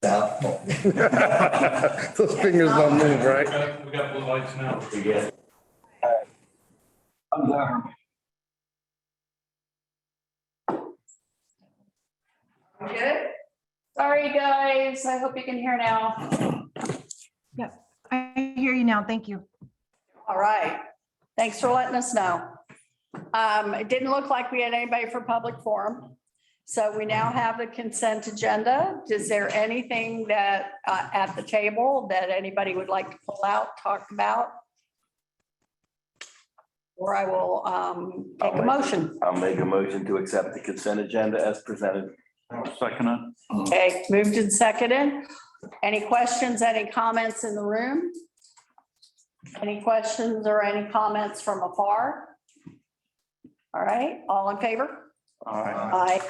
South. Those fingers don't move, right? We got blue lights now. Yeah. I'm there. Good. Sorry, guys. I hope you can hear now. I hear you now. Thank you. All right. Thanks for letting us know. It didn't look like we had anybody for public forum. So we now have the consent agenda. Is there anything that at the table that anybody would like to pull out, talk about? Or I will take a motion. I'll make a motion to accept the consent agenda as presented. Second it. Okay, moved and seconded. Any questions, any comments in the room? Any questions or any comments from afar? All right, all in favor? All right. Aye.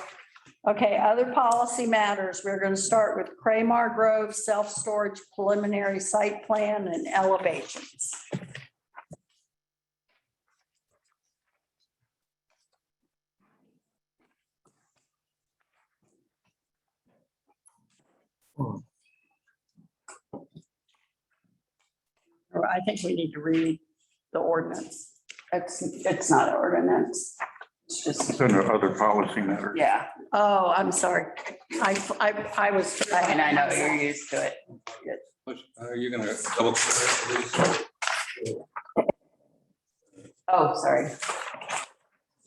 Okay, other policy matters. We're going to start with Cramar Grove self-storage preliminary site plan and elevations. I think we need to read the ordinance. It's not an ordinance. It's just. It's under other policy matters. Yeah. Oh, I'm sorry. I was, and I know you're used to it. Are you gonna double check? Oh, sorry.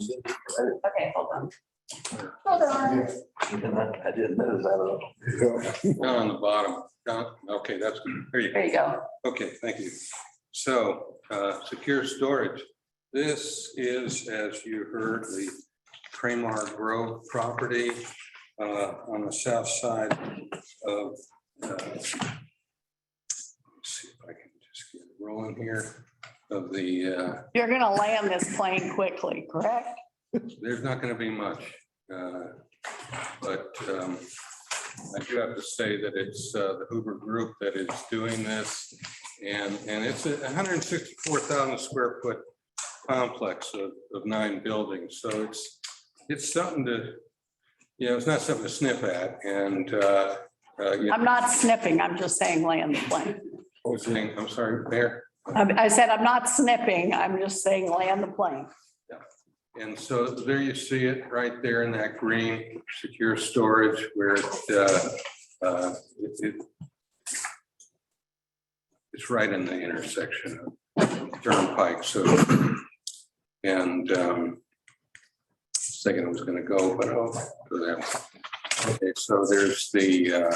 Okay, hold on. Hold on. I didn't notice that. Down on the bottom. Down, okay, that's good. There you go. There you go. Okay, thank you. So, secure storage. This is, as you heard, the Cramar Grove property on the south side of, let's see if I can just get it rolling here, of the, You're going to land this plane quickly, correct? there's not going to be much. But I do have to say that it's the Hoover Group that is doing this. And it's a 164,000 square foot complex of 9 buildings. So it's something to, it's not something to sniff at. And I'm not sniffing. I'm just saying land the plane. I'm sorry, Mayor. I said I'm not sniffing. I'm just saying land the plane. And so there you see it right there in that green secure storage where it's right in the intersection of Turnpike. So, and second I was going to go, but I'll go that way. Okay, so there's the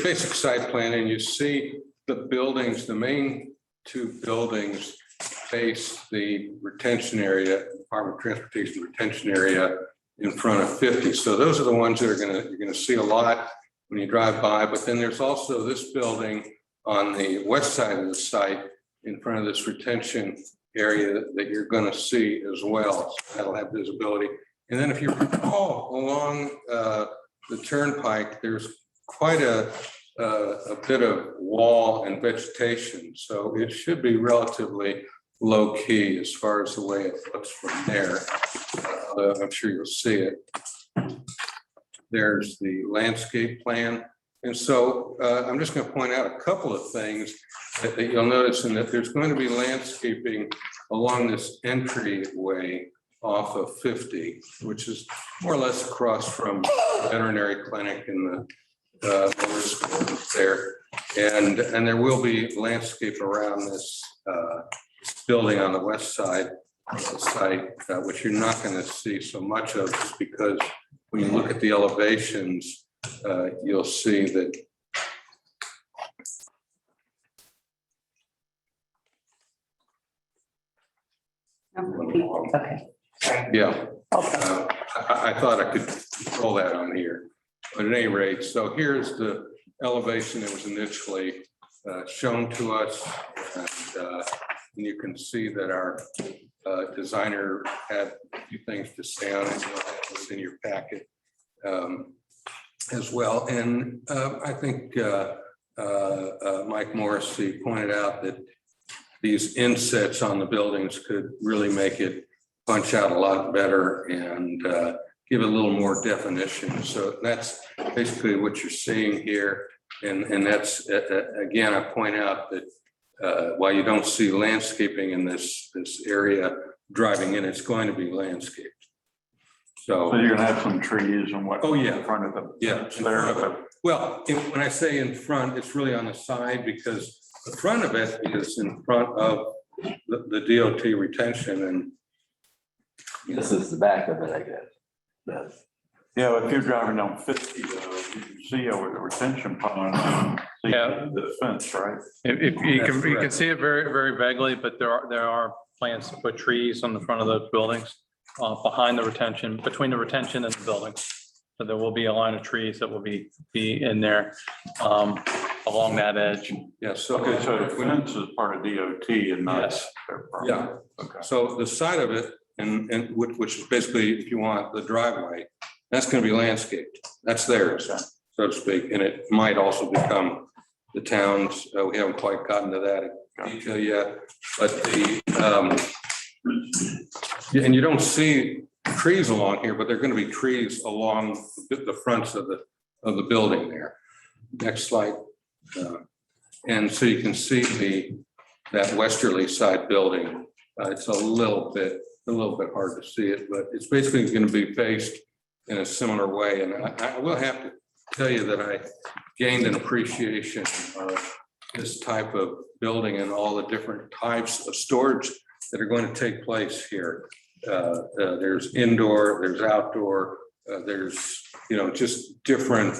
basic site plan, and you see the buildings, the main 2 buildings face the retention area, Department of Transportation retention area in front of 50. So those are the ones that you're gonna see a lot when you drive by. But then there's also this building on the west side of the site in front of this retention area that you're gonna see as well. So that'll have visibility. And then if you recall along the turnpike, there's quite a bit of wall and vegetation. So it should be relatively low key as far as the way it looks from there. I'm sure you'll see it. There's the landscape plan. And so I'm just going to point out a couple of things that you'll notice, and that there's going to be landscaping along this entryway off of 50, which is more or less across from the veterinary clinic and the motor school there. And there will be landscape around this building on the west side of the site, which you're not going to see so much of, just because when you look at the elevations, you'll see that Okay. yeah. Okay. I thought I could pull that on here, but at any rate, so here's the elevation that was initially shown to us, and you can see that our designer had a few things to say on it. It's in your packet as well. And I think Mike Morrissey pointed out that these insets on the buildings could really make it punch out a lot better and give it a little more definition. So that's basically what you're seeing here. And that's, again, I point out that while you don't see landscaping in this area driving in, it's going to be landscaped. So So, you're gonna have some trees and what? Oh, yeah. In front of them. yeah, in front of it. Well, when I say in front, it's really on the side because the front of it is in front of the DOT retention and This is the back of it, I guess. That's- Yeah, if you're driving down 50, though, you can see over the retention pond, see Yeah. the fence, right? If you That's can, you can correct. see it very, very vaguely, but there are plans to put trees on the front of those buildings, behind the retention, between the retention and the building. So there will be a line of trees that will be in there, along that edge. yeah, so. Okay, so the fence is part of DOT and not. Yes. their property. Yeah. Okay. So the side of it, and which is basically, if you want, the driveway, that's gonna be landscaped. That's theirs, so to speak, and it might also become the town's. We haven't quite gotten to that detail yet, but and you don't see trees along here, but there are gonna be trees along the fronts of the building there. Next slide. And so you can see that westerly side building. It's a little bit hard to see it, but it's basically going to be faced in a similar way. And I will have to tell you that I gained an appreciation of this type of building and all the different types of storage that are going to take place here. There's indoor, there's outdoor, there's, just different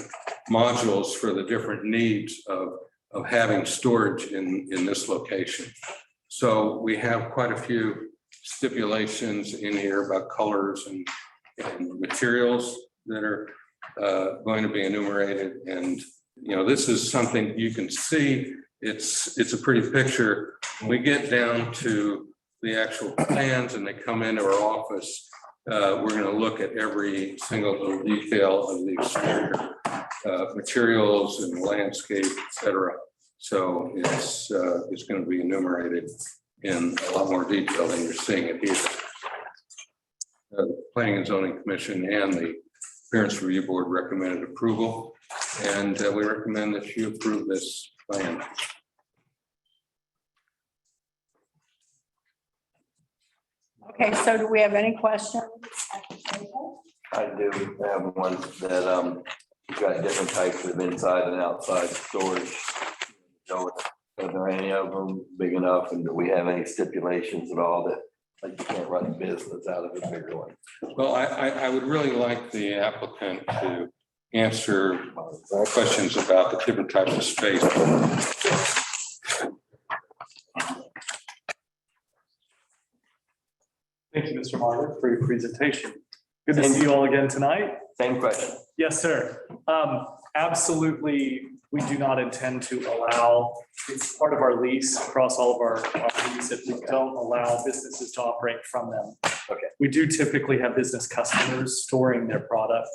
modules for the different needs of having storage in this location. So we have quite a few stipulations in here about colors and materials that are going to be enumerated. And, this is something you can see. It's a pretty picture. When we get down to the actual plans and they come into our office, we're going to look at every single little detail of the exterior materials and landscape, et cetera. So it's going to be enumerated in a lot more detail than you're seeing it here. The Planning and Zoning Commission and the Appearance Review Board recommended approval, and we recommend that you approve this plan. Okay, so do we have any questions? I do have one that, you've got different types of inside and outside storage. So, are there any of them big enough, and do we have any stipulations at all that, like, you can't run a business out of a bigger one? Well, I would really like the applicant to answer questions about the different types of space. Thank you, Mr. Margaret, for your presentation. Good to see you all again tonight. Same question. Yes, sir. Absolutely, we do not intend to allow, it's part of our lease across all of our properties that we don't allow businesses to operate from them. Okay. We do typically have business customers storing their product,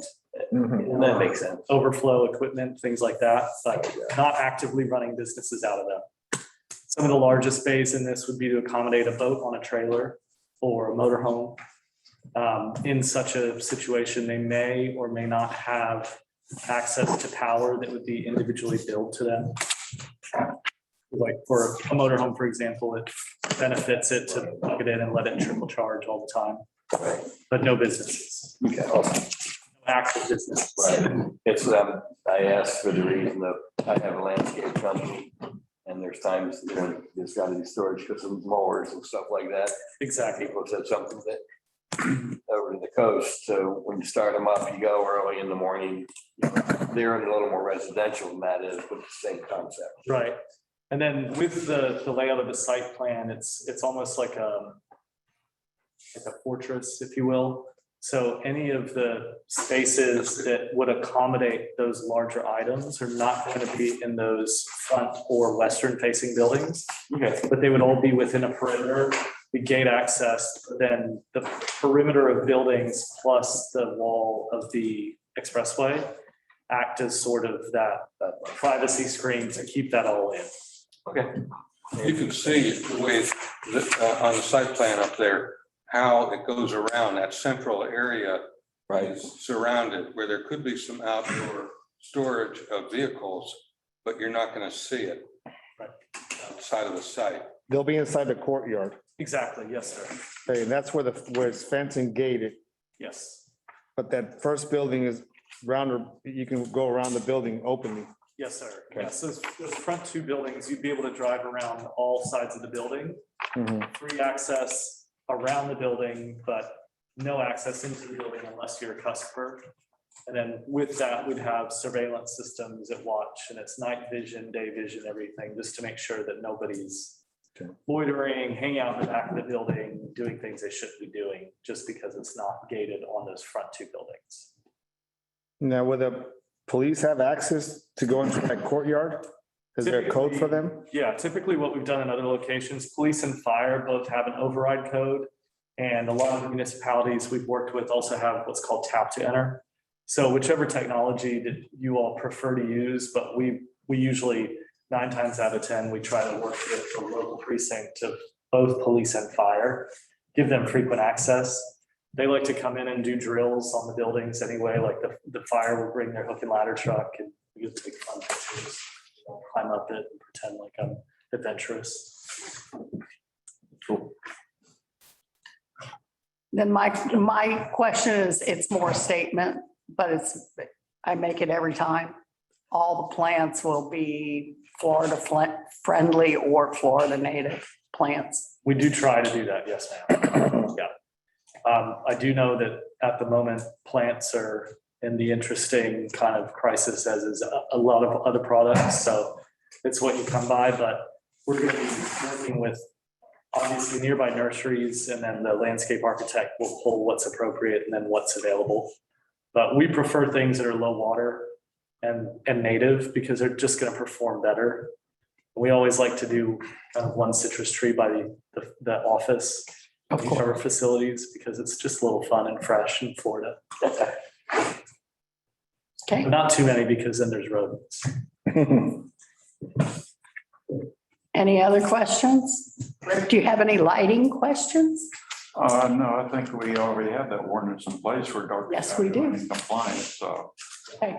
And that makes sense. overflow equipment, things like that, but not actively running businesses out of them. Some of the largest bays in this would be to accommodate a boat on a trailer or a motorhome. In such a situation, they may or may not have access to power that would be individually billed to them. Like for a motorhome, for example, it benefits it to plug it in and let it trickle charge all the time, but no businesses, Okay, awesome. no active business. Right. It's, I asked for the reason that I have a landscape company, and there's times, there's got to be storage because of mowers and stuff like that. Exactly. People said something that over to the coast, so when you start them up, you go early in the morning. They're a little more residential than that is, but the same concept. Right. And then with the layout of the site plan, it's almost like a fortress, if you will. So any of the spaces that would accommodate those larger items are not going to be in those front or western facing buildings. Okay. But they would all be within a perimeter, the gate access, then the perimeter of buildings plus the wall of the expressway act as sort of that privacy screen to keep that all in. Okay. You can see the way on the site plan up there, how it goes around that central area. Right. Is surrounded where there could be some outdoor storage of vehicles, but you're not going to see it Right. outside of the site. They'll be inside the courtyard. Exactly, yes, sir. Okay, and that's where it's fenced and gated. Yes, But that first building is round, you can go around the building openly. yes, sir. Okay. Yes, those front two buildings, you'd be able to drive around all sides of the building. Mhm. Free access around the building, but no access into the building unless you're a customer. And then with that, we'd have surveillance systems at watch, and it's night vision, day vision, everything, just to make sure that nobody's Okay. loitering, hanging out in the back of the building, doing things they shouldn't be doing, just because it's not gated on those front two buildings. Now, will the police have access to go into that courtyard? Is there a code for them? Yeah, typically what we've done in other locations, police and fire both have an override code. And a lot of the municipalities we've worked with also have what's called tap to enter. So whichever technology that you all prefer to use, but we usually 9 times out of 10, we try to work with the local precinct of both police and fire, give them frequent access. They like to come in and do drills on the buildings anyway, like the fire will bring their hook and ladder truck and we get to take fun pictures, climb up it and pretend like I'm adventurous. Cool. Then my question is, it's more statement, but I make it every time. All the plants will be Florida friendly or Florida native plants. We do try to do that, yes, ma'am. Yeah. I do know that at the moment, plants are in the interesting kind of crisis as is a lot of other products. So it's what you come by, but we're going to be working with obviously nearby nurseries, and then the landscape architect will pull what's appropriate and then what's available. But we prefer things that are low water and native because they're just going to perform better. We always like to do kind of one citrus tree by the office of each of our facilities because it's just a little fun and fresh in Florida. Okay, But not too many because then there's rodents. any other questions? Rick, do you have any lighting questions? No, I think we already have that ordinance in place for dark. Yes, we do. Compliance, so Okay.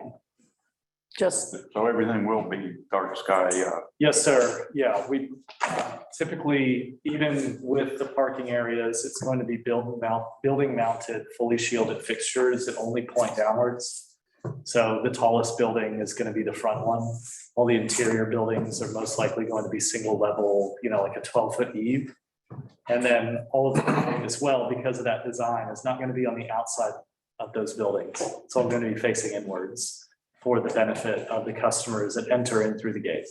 Just, so everything will be dark sky. Yes, sir. Yeah, we typically, even with the parking areas, it's going to be building mounted, fully shielded fixtures that only point downwards. So the tallest building is going to be the front one. All the interior buildings are most likely going to be single level, like a 12-foot eave. And then all of the building as well, because of that design, is not going to be on the outside of those buildings. It's all going to be facing inwards for the benefit of the customers that enter in through the gate.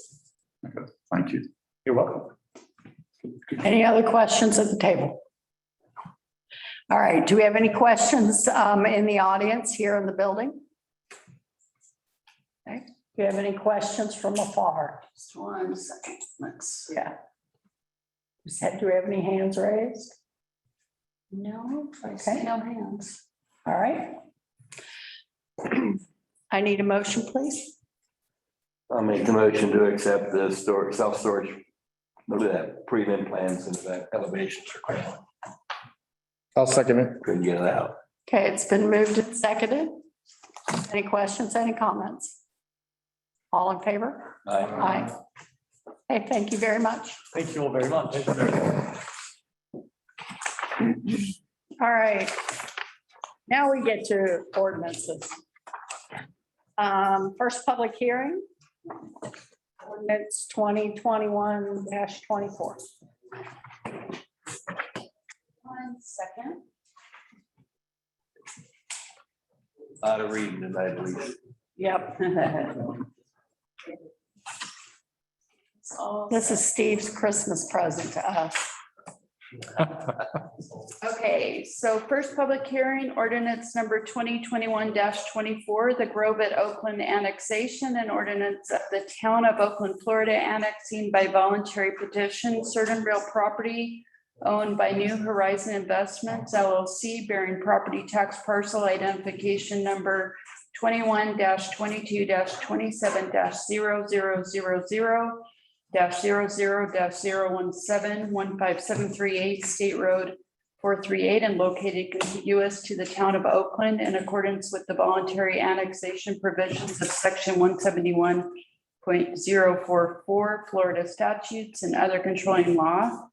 Thank you. You're welcome. any other questions at the table? All right, do we have any questions in the audience here in the building? Okay, do you have any questions from afar? Just 1 second, yeah. Do we have any hands raised? No, okay, no hands. All right. I need a motion, please. I'll make the motion to accept the self-storage, look at that prevent plans and that elevations for Cramar. I'll second it. Couldn't get it out. Okay, it's been moved and seconded. Any questions, any comments? All in favor? Aye. Okay, thank you very much. Thank you all very much. All right. Now we get to ordinances. First public hearing. Ordinance 2021-24. 1 second. A lot of reading tonight, at least. Yep. This is Steve's Christmas present to us. Okay, so first public hearing, ordinance number 2021-24, the Grove at Oakland annexation, and ordinance of the town of Oakland, Florida, annexing by voluntary petition certain real property owned by New Horizon Investments LLC, bearing property tax parcel identification number 21-22-27-0000 -00-017-15738 State Road 438 and located contiguous to the town of Oakland in accordance with the voluntary annexation provisions of section 171.0 .044 Florida statutes and other controlling law,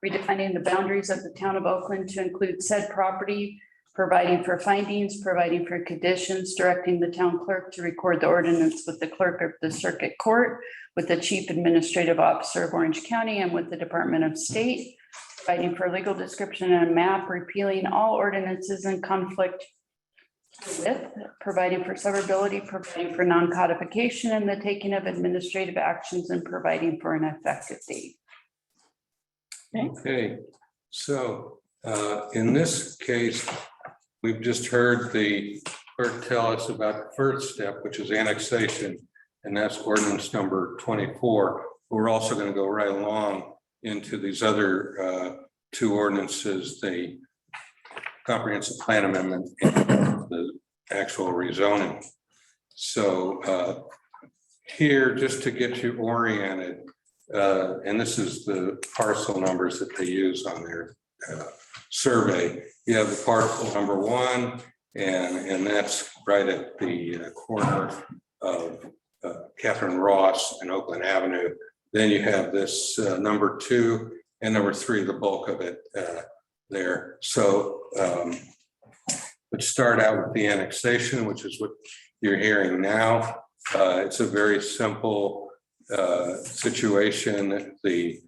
redefining the boundaries of the town of Oakland to include said property, providing for findings, providing for conditions, directing the town clerk to record the ordinance with the clerk of the circuit court, with the chief administrative officer of Orange County, and with the Department of State, providing for legal description and a map, repealing all ordinances in conflict with, providing for severability, providing for non-codification, and the taking of administrative actions, and providing for an effective date. Okay, so in this case, we've just heard the clerk tell us about the first step, which is annexation, and that's ordinance number 24. We're also going to go right along into these other two ordinances, the comprehensive plan amendment and the actual rezoning. So here, just to get you oriented, and this is the parcel numbers that they use on their survey. You have the parcel number 1, and that's right at the corner of Catherine Ross and Oakland Avenue. Then you have this number 2 and number 3, the bulk of it there. So let's start out with the annexation, which is what you're hearing now. It's a very simple situation. The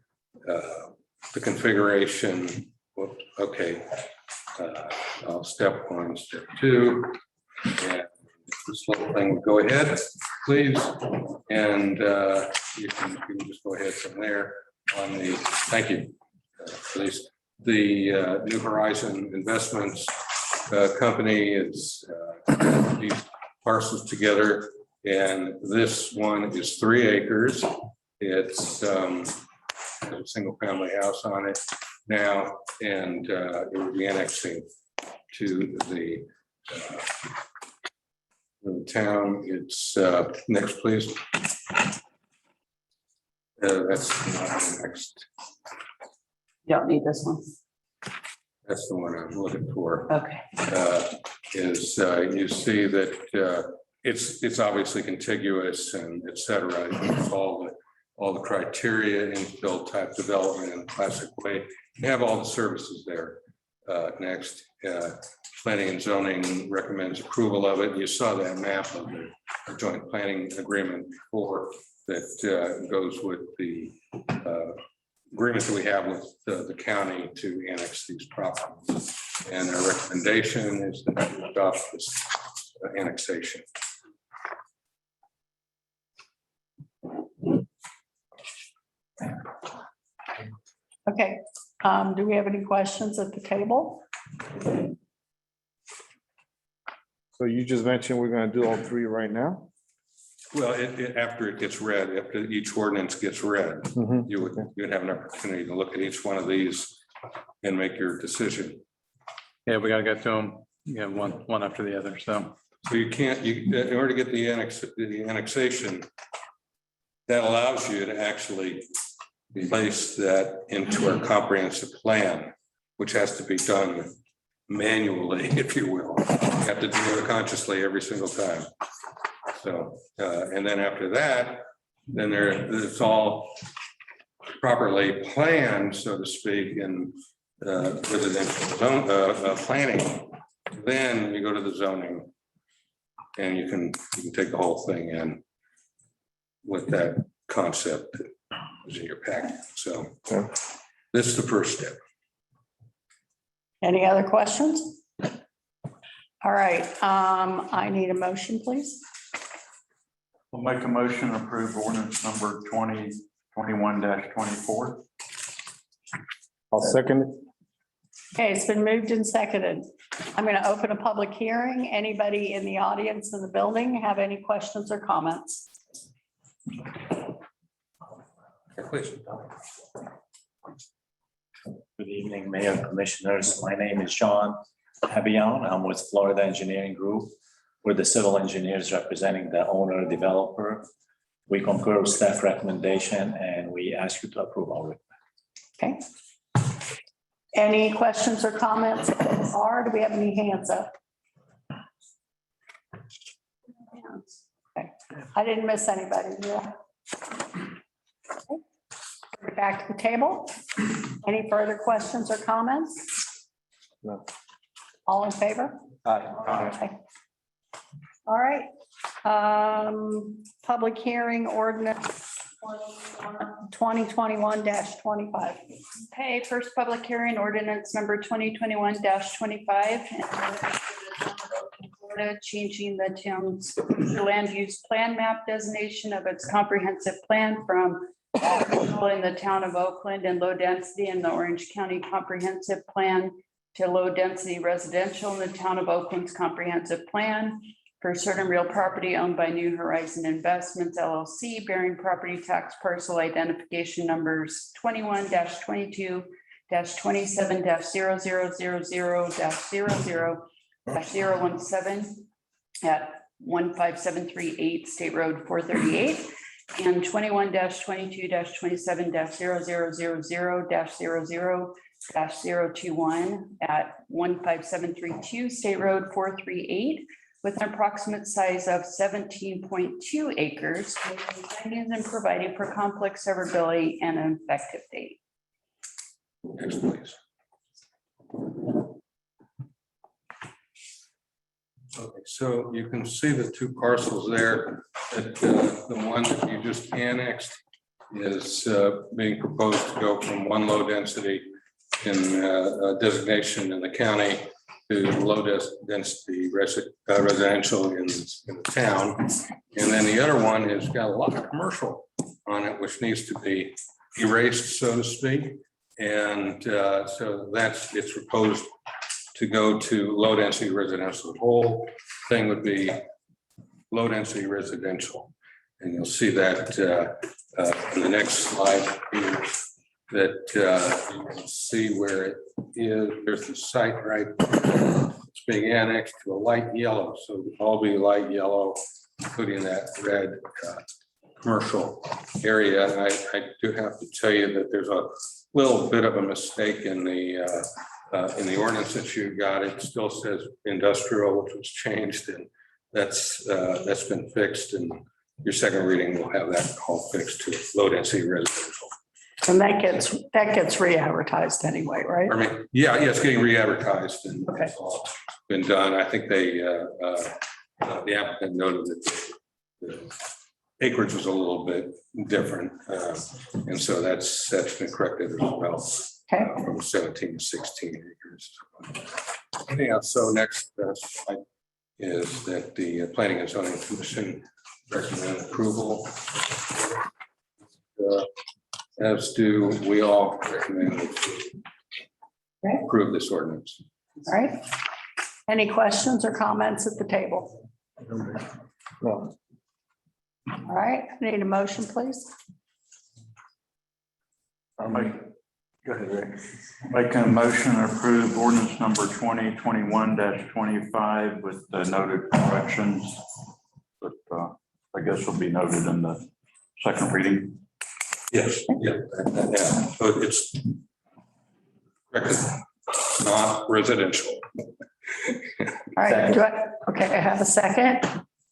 configuration. Okay. Step 1, step 2. And this little thing, go ahead, please. And you can just go ahead from there on the, thank you. Please. The New Horizon Investments company is these parcels together. And this one is 3 acres. It's has a single family house on it now, and it will be annexing to the town. It's next, please. That's not next. You don't need this one. That's the one I'm looking for. Okay. Is you see that it's obviously contiguous and et cetera. It's all the criteria, infill type development in a classic way. You have all the services there. Next, planning and zoning recommends approval of it. You saw that map of the joint planning agreement before that goes with the agreement that we have with the county to annex these properties. And our recommendation is that we adopt this annexation. Okay, do we have any questions at the table? So you just mentioned we're gonna do all 3 right now? Well, after it gets read, after each ordinance gets read, Mhm. you would have an opportunity to look at each one of these and make your decision. Yeah, we gotta get to them, one after the other, so. So you can't, in order to get the annexation, that allows you to actually place that into a comprehensive plan, which has to be done manually, if you will. You have to do it consciously every single time. So, and then after that, then it's all properly planned, so to speak, in residential zone planning. Then you go to the zoning, and you can take the whole thing in with that concept that was in your packet. So this is the first step. Any other questions? All right, I need a motion, please. We'll make a motion to approve ordinance number 2021-24. I'll second it. Okay, it's been moved and seconded. I'm going to open a public hearing. Anybody in the audience in the building have any questions or comments? Please. Good evening, Mayor and Commissioners. My name is John Habion. I'm with Florida Engineering Group. We're the civil engineers representing the owner developer. We concur with staff recommendation and we ask you to approve our recommendation. Okay. Any questions or comments? Or do we have any hands up? I didn't miss anybody. Yeah. Back to the table. Any further questions or comments? No. All in favor? Okay. All right. Public hearing ordinance 2021-25. Okay, first public hearing ordinance number 2021-25. Florida, changing the town's land use plan map designation of its comprehensive plan from in the town of Oakland and low density in the Orange County comprehensive plan to low density residential in the town of Oakland's comprehensive plan for certain real property owned by New Horizon Investments LLC, bearing property tax parcel identification numbers 21-22-27-0000-00-017 at 15738 State Road 438 and 21-22-27-0000-00-021 at 15732 State Road 438 with an approximate size of 17.2 acres, making findings and providing for conflict severability and an effective date. Next, please. Okay, so you can see the two parcels there, that the one that you just annexed is being proposed to go from one low density in designation in the county to low density residential in the town. And then the other one has got a lot of commercial on it, which needs to be erased, so to speak. And so it's proposed to go to low density residential. The whole thing would be low density residential. And you'll see that in the next slide here, that you can see where it is. There's the site right there. It's being annexed to a light yellow. So it'll all be light yellow, including that red commercial area. And I do have to tell you that there's a little bit of a mistake in the ordinance that you got. It still says industrial, which was changed, and that's been fixed. And your second reading will have that all fixed to low density residential. And that gets re-advertised anyway, right? I mean, yeah, it's getting re-advertised and Okay. it's all been done. I think the applicant noted that the acreage was a little bit different. And so that's been corrected as well. Okay. From 17 to 16 acres. Anyhow, so next slide is that the Planning and Zoning Commission recommend approval. As do we all recommend approve this ordinance. All right. Any questions or comments at the table? No. All right, need a motion, please? I'll make, go ahead, Rick. Make a motion to approve ordinance number 2021-25 with the noted corrections. But I guess will be noted in the second reading. Yes, yeah. So it's not residential. All right, okay, I have a second.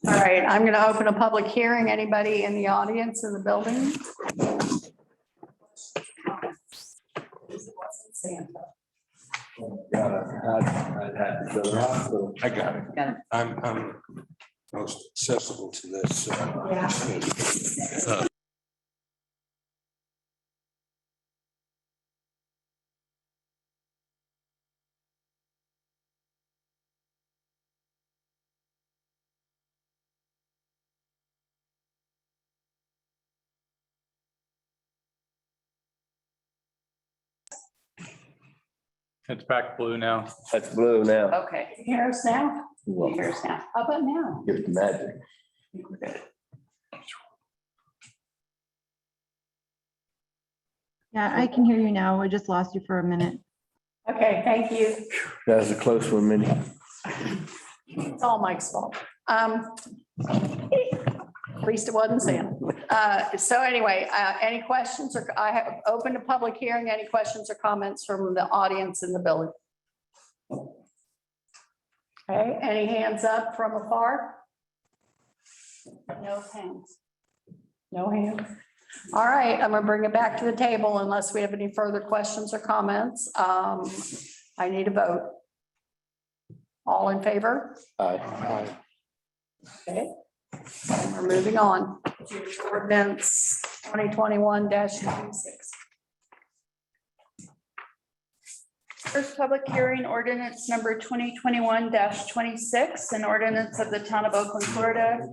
All right, I'm going to open a public hearing. Anybody in the audience in the building? I'd have to go to the hospital. I got it. I'm most accessible to this. It's back blue now. That's blue now. Okay, Here's now. here's now. How about now? Give it the magic. Yeah, I can hear you now. I just lost you for a minute. Okay, thank you. That was a close one, Minnie. It's all Mike's fault. At least it wasn't Sam. So anyway, any questions or I have opened a public hearing. Any questions or comments from the audience in the building? Okay, any hands up from afar? No hands. No hands. All right, I'm gonna bring it back to the table unless we have any further questions or comments. I need a vote. All in favor? Aye. Okay. We're moving on to ordinance 2021-26. First public hearing ordinance number 2021-26, an ordinance of the town of Oakland, Florida,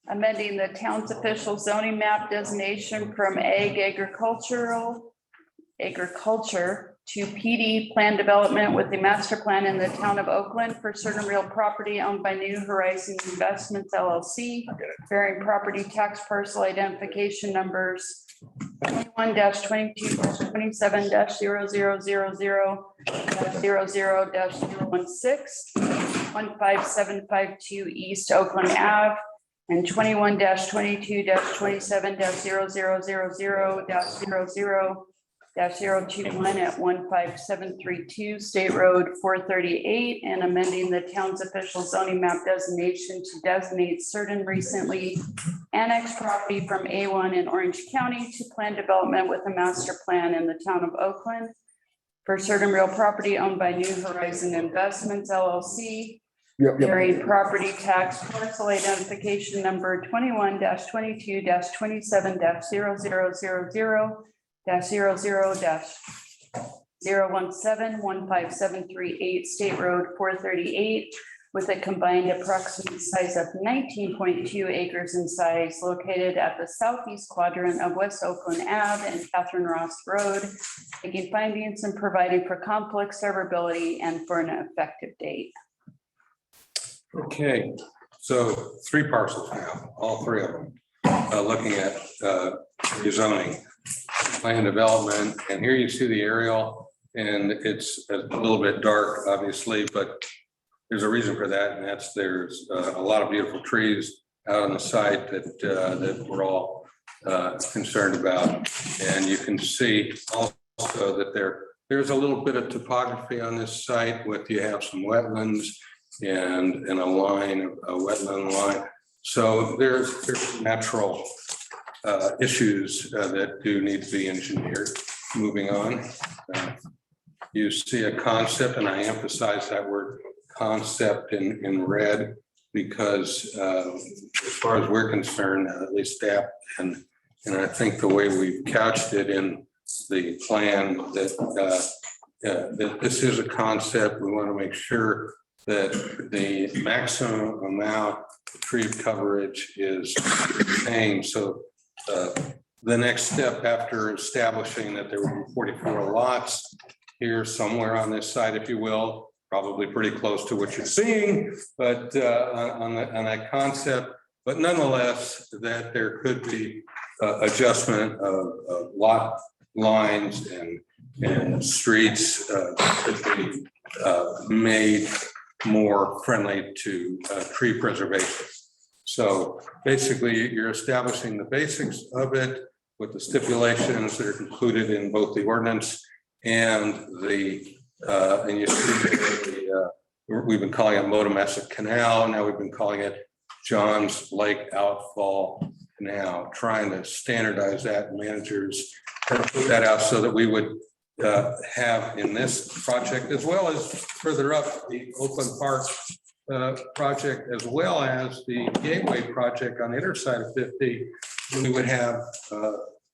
amending the town's official zoning map designation from agriculture to PD plan development with the master plan in the town of Oakland for certain real property owned by New Horizons Investments LLC, bearing property tax parcel identification numbers 21-22-27-0000 15752 East Oakland Ave, and 21-22-27-0000-00-021 at 15732 State Road 438, and amending the town's official zoning map designation to designate certain recently annexed property from A1 in Orange County to plan development with a master plan in the town of Oakland for certain real property owned by New Horizon Investments LLC, bearing property tax parcel identification number 21-22-27-00-00-017-15738 State Road 438, with a combined approximate size of 19.2 acres in size, located at the southeast quadrant of West Oakland Ave and Catherine Ross Road, making findings and providing for conflict severability and for an effective date. Okay, so 3 parcels now, all 3 of them, looking at rezoning, plan development, and here you see the aerial, and it's a little bit dark, obviously, but there's a reason for that, and that's there's a lot of beautiful trees out on the site that we're all concerned about, and you can see also that there's a little bit of topography on this site with you have some wetlands and a line, a wetland line. So there's natural issues that do need to be engineered. Moving on, you see a concept, and I emphasize that word concept in red because as far as we're concerned, at least staff, and I think the way we've couched it in the plan that this is a concept. We want to make sure that the maximum amount of tree coverage is retained. So the next step after establishing that there will be 44 lots here somewhere on this site, if you will, probably pretty close to what you're seeing, but on that concept, but nonetheless, that there could be adjustment of lot lines and streets could be made more friendly to tree preservation. So basically, you're establishing the basics of it with the stipulations that are included in both the ordinance and and you see we've been calling it Motomassa Canal. Now we've been calling it Johns Lake Outfall Canal, trying to standardize that. Managers have put that out so that we would have in this project, as well as further up the Oakland Park project, as well as the Gateway project on the inner side of 50, we would have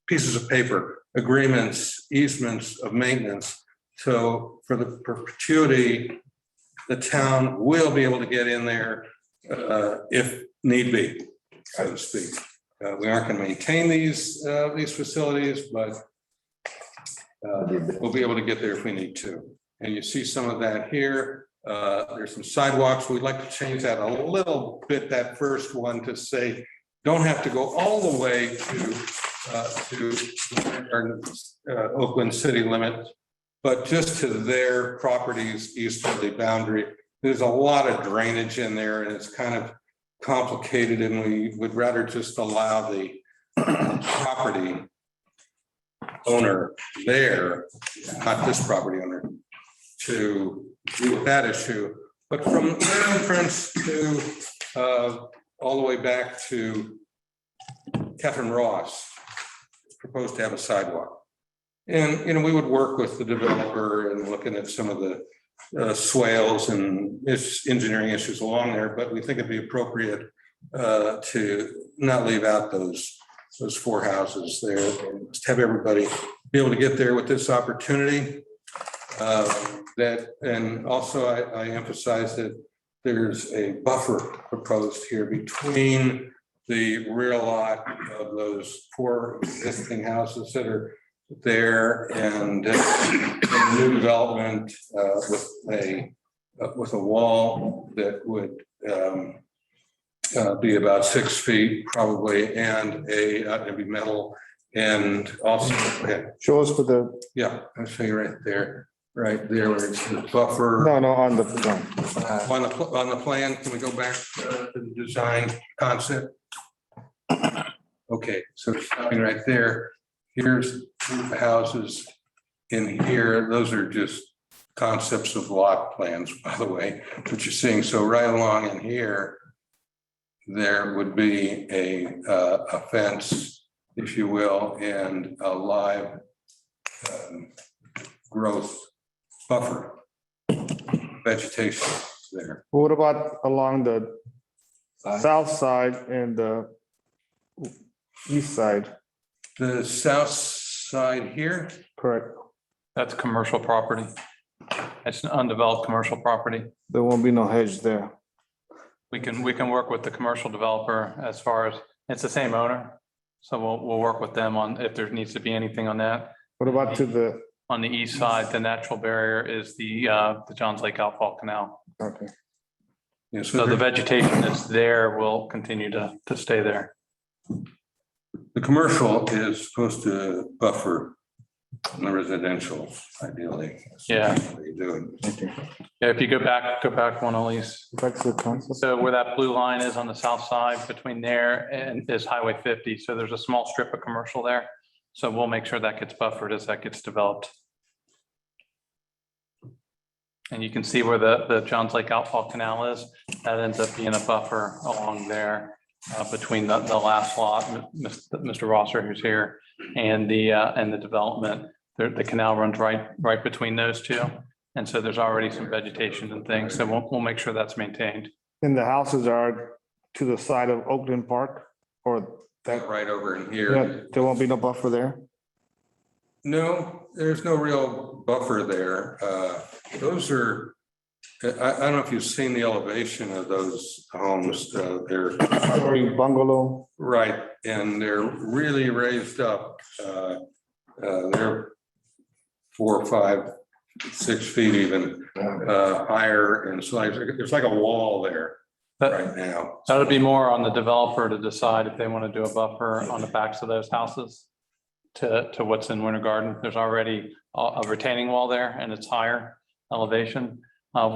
pieces of paper, agreements, easements of maintenance. So for the perpetuity, the town will be able to get in there if need be, so to speak. We aren't going to maintain these facilities, but we'll be able to get there if we need to. And you see some of that here. There's some sidewalks. We'd like to change that a little bit, that first one, to say, don't have to go all the way to Oakland city limit, but just to their properties east of the boundary. There's a lot of drainage in there, and it's kind of complicated, and we would rather just allow the property owner there, not this property owner, to deal with that issue. But from their entrance to all the way back to Catherine Ross, proposed to have a sidewalk. And, we would work with the developer and looking at some of the swales and engineering issues along there, but we think it'd be appropriate to not leave out those 4 houses there, and just have everybody be able to get there with this opportunity. And also I emphasize that there's a buffer proposed here between the rear lot of those 4 existing houses that are there and new development with a wall that would be about 6 feet probably, and it'd be metal, and also, Show us with the, yeah, I'll show you right there where it's the buffer. no, on the, On the plan, can we go back to the design concept? Okay, so stopping right there, here's the houses in here. Those are just concepts of lot plans, by the way, that you're seeing. So right along in here, there would be a fence, if you will, and a live growth buffer vegetation there. what about along the south side and the east side? The south side here, Correct. That's commercial property. It's an undeveloped commercial property. There won't be no hedge there. We can work with the commercial developer as far as, it's the same owner. So we'll work with them on if there needs to be anything on that. What about to the, On the east side, the natural barrier is the Johns Lake Outfall Canal. okay, yeah, So the vegetation that's there will continue to stay there. the commercial is supposed to buffer the residential ideally. Yeah. That's what you do. Yeah, if you go back one, Elise. back to the concept. So where that blue line is on the south side, between there and is Highway 50. So there's a small strip of commercial there. So we'll make sure that gets buffered as that gets developed. And you can see where the Johns Lake Outfall Canal is. That ends up being a buffer along there between the last lot, Mr. Rosser, who's here, and the development. The canal runs right between those two. And so there's already some vegetation and things. So we'll make sure that's maintained. And the houses are to the side of Oakland Park, or that, Right over in yeah, here. there won't be no buffer there? No, there's no real buffer there. Those are, I don't know if you've seen the elevation of those homes. They're Bungalow, right, and they're really raised up. They're 4, 5, 6 feet even higher, and so it's like a wall there right now. That'll be more on the developer to decide if they want to do a buffer on the backs of those houses to what's in Winter Garden. There's already a retaining wall there and it's higher elevation.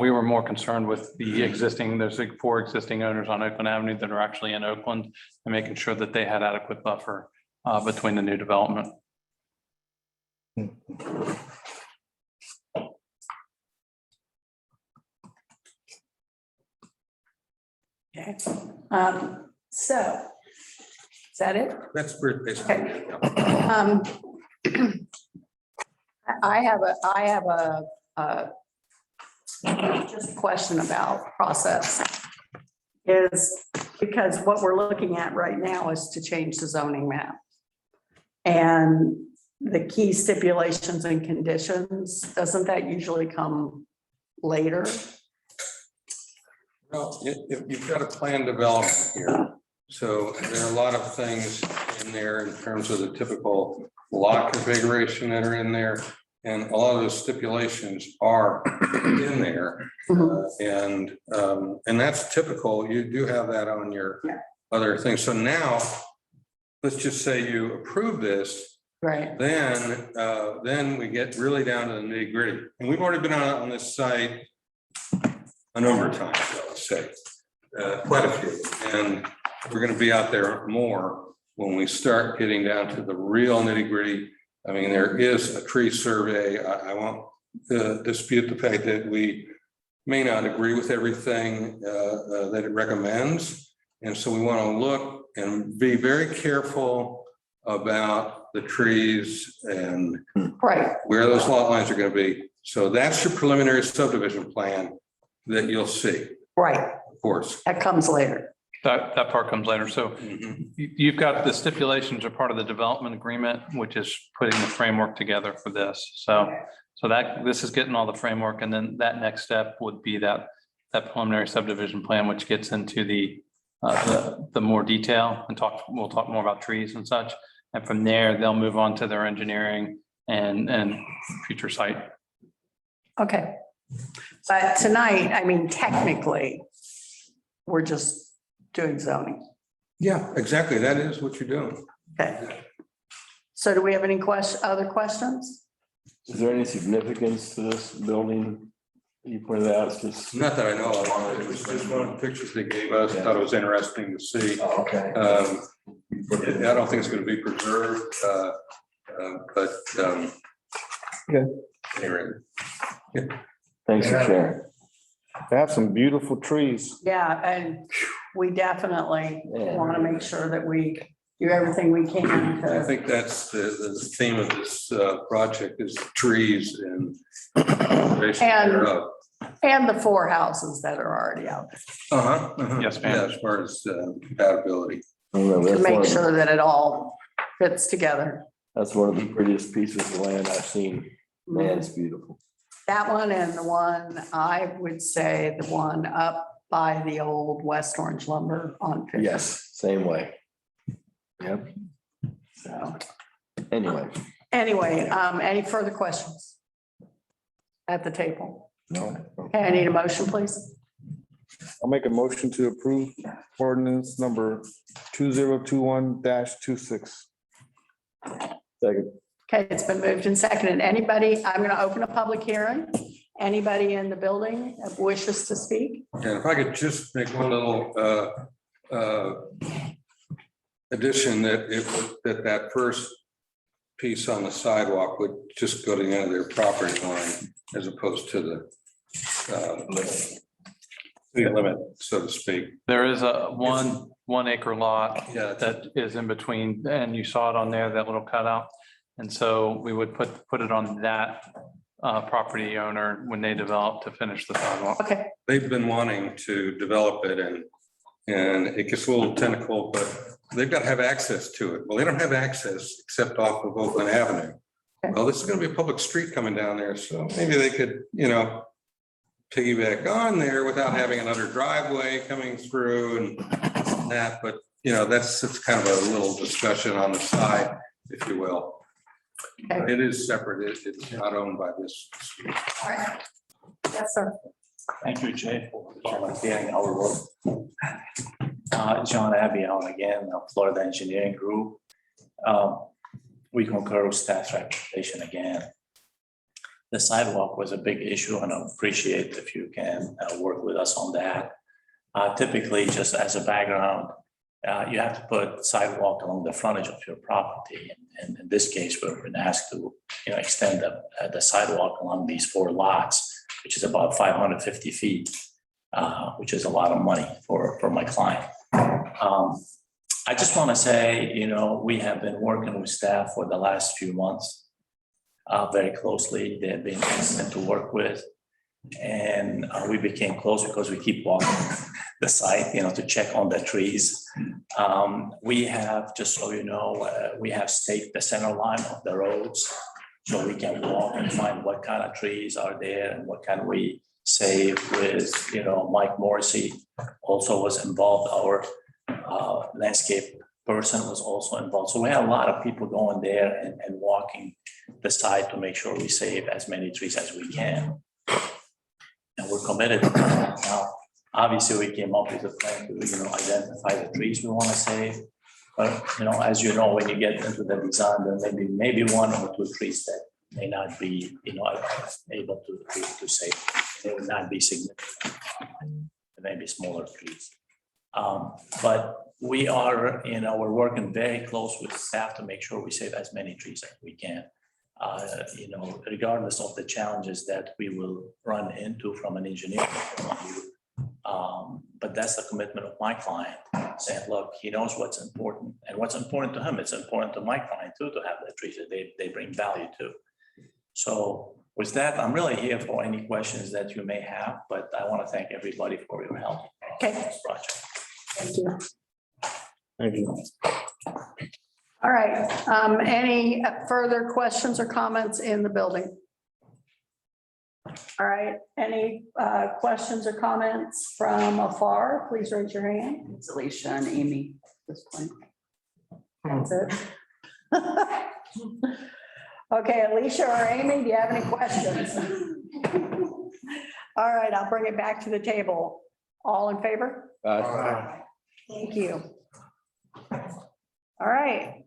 We were more concerned with the existing, there's like 4 existing owners on Oakland Avenue that are actually in Oakland, and making sure that they had adequate buffer between the new development. Okay. So, is that it? That's basically. Okay. I have a just a question about process. Is because what we're looking at right now is to change the zoning map. And the key stipulations and conditions, doesn't that usually come later? Well, you've got a plan development here. So there are a lot of things in there in terms of the typical lot configuration that are in there. And a lot of those stipulations are in there. And that's typical. You do have that on your other things. So now, let's just say you approve this. Right. Then we get really down to the nitty gritty. And we've already been out on this site a number of times, I would say, quite a few. And we're going to be out there more when we start getting down to the real nitty gritty. I mean, there is a tree survey. I won't dispute the fact that we may not agree with everything that it recommends. And so we want to look and be very careful about the trees and Right, where those lot lines are going to be. So that's your preliminary subdivision plan that you'll see, right. of course. That comes later. That part comes later. So you've got the stipulations are part of the development agreement, which is putting the framework together for this. So that this is getting all the framework, and then that next step would be that preliminary subdivision plan, which gets into the more detail and we'll talk more about trees and such. And from there, they'll move on to their engineering and future site. Okay. But tonight, I mean, technically, we're just doing zoning. Yeah, exactly. That is what you're doing. Okay. So do we have any other questions? Is there any significance to this building? You pointed out, it's just. Not that I know of. It was just one of the pictures they gave us. Thought it was interesting to see. Okay. I don't think it's going to be preserved, but Okay. anyway. Thanks for sharing. They have some beautiful trees. Yeah, and we definitely Yeah. want to make sure that we do everything we can I to, think that's the theme of this project is trees and. and the 4 houses that are already out there, Yes, ma'am. Yeah, as far as compatibility. to make sure that it all fits together. That's one of the prettiest pieces of land I've seen. Man, it's beautiful. That one and the one, I would say the one up by the old West Orange lumber on 50. Yes, same way. Yep. So, Anyway, any further questions at the table? no. Okay, I need a motion, please. I'll make a motion to approve ordinance number 2021-26. Second. Okay, it's been moved and seconded. Anybody, I'm going to open a public hearing. Anybody in the building that wishes to speak? And if I could just make one little addition that first piece on the sidewalk would just go to the end of their property line as opposed to the city limit, so to speak. There is a 1 acre lot Yeah, that is in between, and you saw it on there, that little cutout. And so we would put it on that property owner when they develop to finish the sidewalk. Okay, they've been wanting to develop it and it gets a little technical, but they've got to have access to it. Well, they don't have access except off of Oakland Avenue. Well, this is going to be a public street coming down there, so maybe they could, piggyback on there without having another driveway coming through and that, but that's kind of a little discussion on the side, if you will. Okay. It is separate. It's not owned by this. all right. Yes, sir. Thank you, Jay, for volunteering our work. John Abion again, of Florida Engineering Group. We concur with staff's recommendation again. The sidewalk was a big issue, and I appreciate if you can work with us on that. Typically, just as a background, you have to put sidewalk along the frontage of your property. And in this case, we're been asked to extend the sidewalk along these 4 lots, which is about 550 feet, which is a lot of money for my client. I just want to say, we have been working with staff for the last few months very closely. They've been excellent to work with. And we became close because we keep walking the site, to check on the trees. We have, just so you know, we have staked the center line of the roads so we can walk and find what kind of trees are there and what can we save with, Mike Morrissey also was involved. Our landscape person was also involved. So we had a lot of people going there and walking the site to make sure we save as many trees as we can. And we're committed to that. Now, obviously, we came up with a plan to, identify the trees we want to save. But, as you know, when you get into the design, there may be 1 or 2 trees that may not be, able to save. They would not be significant. There may be smaller trees. But we are, we're working very close with staff to make sure we save as many trees as we can. Regardless of the challenges that we will run into from an engineering point of view. But that's the commitment of my client. saying, look, he knows what's important and what's important to him. It's important to my client too, to have the trees that they bring value to. So with that, I'm really here for any questions that you may have, but I want to thank everybody for your help in this project. Thank you. Thank you. All right, any further questions or comments in the building? All right, any questions or comments from afar? Please raise your hand. It's Alicia and Amy at this point. That's it. Okay, Alicia or Amy, do you have any questions? All right, I'll bring it back to the table. All in favor? Thank you. All right.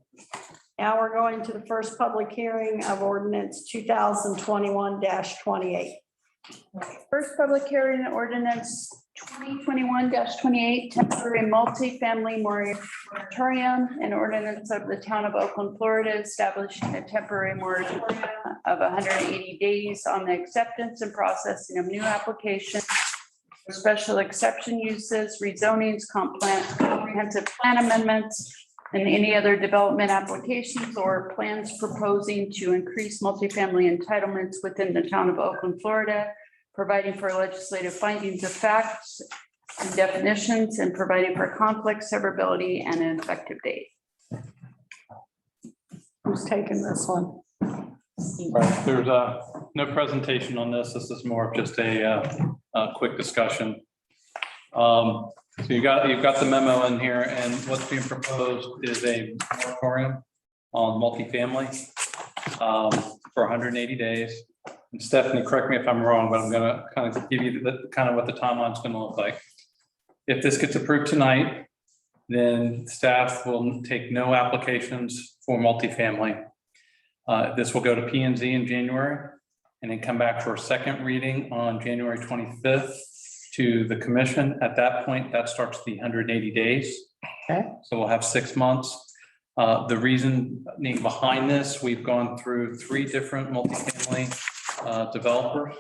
Now we're going to the first public hearing of ordinance 2021-28. First public hearing ordinance 2021-28, temporary multifamily moratorium, an ordinance of the town of Oakland, Florida, establishing a temporary moratorium of 180 days on the acceptance and processing of new applications for special exception uses, rezonings, comprehensive plan amendments, and any other development applications or plans proposing to increase multifamily entitlements within the town of Oakland, Florida, providing for legislative findings of facts and definitions, and providing for conflict, severability, and an effective date. Who's taking this one? Right, there's no presentation on this. This is more of just a quick discussion. So you've got the memo in here, and what's being proposed is a moratorium on multifamily for 180 days. And Stephanie, correct me if I'm wrong, but I'm gonna kind of give you kind of what the timeline's gonna look like. If this gets approved tonight, then staff will take no applications for multifamily. This will go to P and Z in January, and then come back for a second reading on January 25th to the commission. At that point, that starts the 180 days. Okay. So we'll have 6 months. The reasoning behind this, we've gone through 3 different multifamily developers.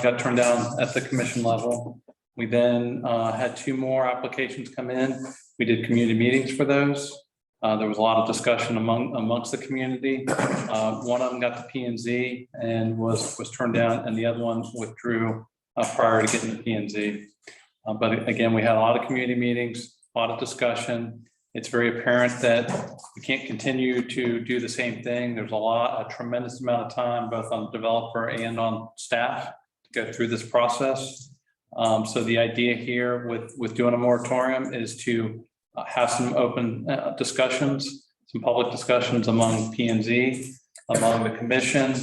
Got turned down at the commission level. We then had 2 more applications come in. We did community meetings for those. There was a lot of discussion amongst the community. One of them got to P and Z and was turned down, and the other one withdrew prior to getting to P and Z. But again, we had a lot of community meetings, a lot of discussion. It's very apparent that we can't continue to do the same thing. There's a tremendous amount of time, both on the developer and on staff, to go through this process. So the idea here with doing a moratorium is to have some open discussions, some public discussions among P and Z, among the commission,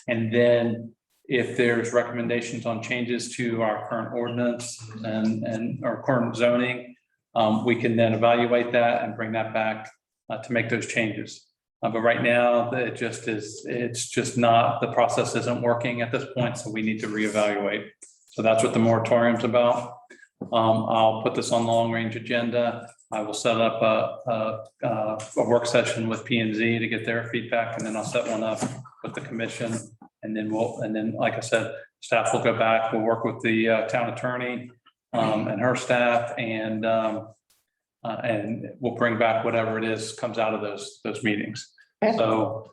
and then if there's recommendations on changes to our current ordinance and our current zoning, we can then evaluate that and bring that back to make those changes. But right now, it's just not, the process isn't working at this point, so we need to reevaluate. So that's what the moratorium's about. I'll put this on the long range agenda. I will set up a work session with P and Z to get their feedback, and then I'll set one up with the commission. And then like I said, staff will go back. We'll work with the town attorney and her staff, and we'll bring back whatever it is comes out of those meetings. Okay. So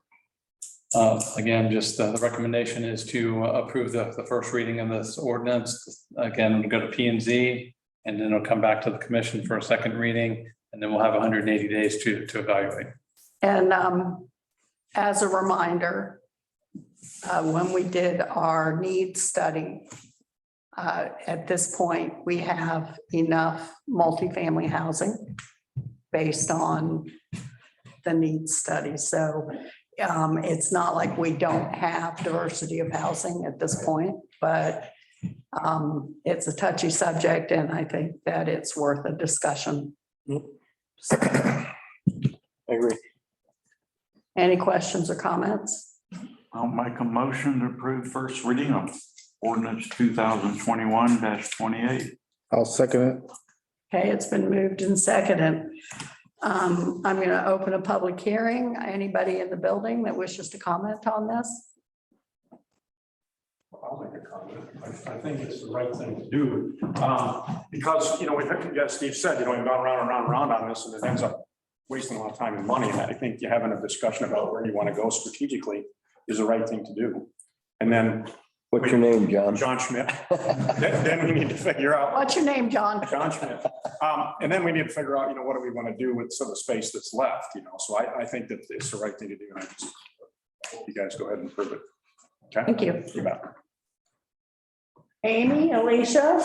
again, just the recommendation is to approve the first reading of this ordinance. Again, we'll go to P and Z, and then it'll come back to the commission for a second reading, and then we'll have 180 days to evaluate. And as a reminder, when we did our needs study, at this point, we have enough multifamily housing based on the needs study. So it's not like we don't have diversity of housing at this point, but it's a touchy subject, and I think that it's worth a discussion. I agree. Any questions or comments? I'll make a motion to approve first reading of ordinance 2021-28. I'll second it. Okay, it's been moved and seconded. I'm going to open a public hearing. Anybody in the building that wishes to comment on this? I'll make a comment. I think it's the right thing to do. Because, as Steve said, we've gone around and around and around on this, and it ends up wasting a lot of time and money. And I think having a discussion about where you want to go strategically is the right thing to do. And then. What's your name, John? John Schmidt. Then we need to figure out. What's your name, John? John Schmidt. And then we need to figure out, what do we want to do with some of the space that's left, so I think that it's the right thing to do. And I just hope you guys go ahead and prove it. Okay? Thank you. You bet. Amy, Alicia?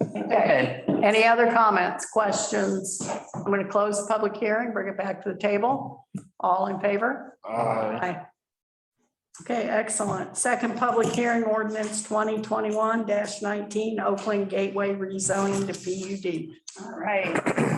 Okay, any other comments, questions? I'm going to close the public hearing, bring it back to the table. All in favor? Aye. Okay, excellent. Second public hearing, ordinance 2021-19, Oakland Gateway rezoning to PUD. All right,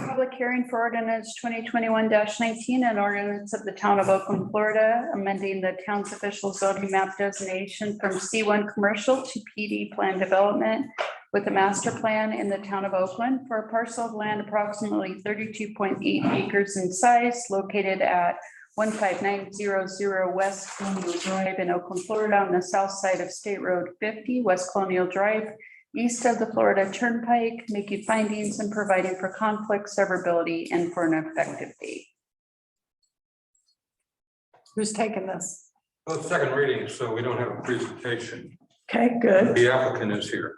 public hearing for ordinance 2021-19, an ordinance of the town of Oakland, Florida, amending the town's official zoning map designation from C1 commercial to PD plan development with a master plan in the town of Oakland for a parcel of land approximately 32.8 acres in size located at 15900 West Colonial Drive in Oakland, Florida, on the south side of State Road 50, West Colonial Drive, east of the Florida Turnpike, making findings and providing for conflict, severability, and for an effective date. Who's taking this? Well, it's second reading, so we don't have a presentation. Okay, good. The applicant is here.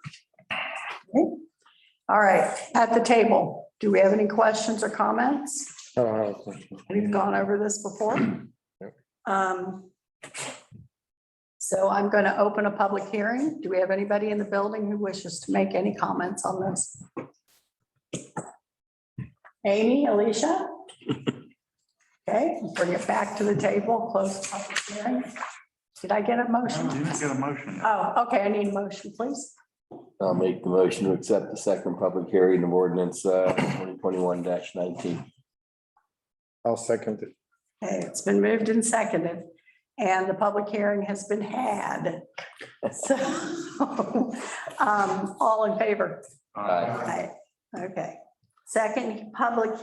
All right, at the table, do we have any questions or comments? I don't have a question. We've gone over this before. So I'm going to open a public hearing. Do we have anybody in the building who wishes to make any comments on this? Amy, Alicia? Okay, bring it back to the table, close the public hearing. Did I get a motion? You didn't get a motion. Oh, okay, I need a motion, please. I'll make the motion to accept the second public hearing of ordinance 2021-19. I'll second it. Okay, it's been moved and seconded, and the public hearing has been had. So, all in favor? Aye. Aye. Okay. Second public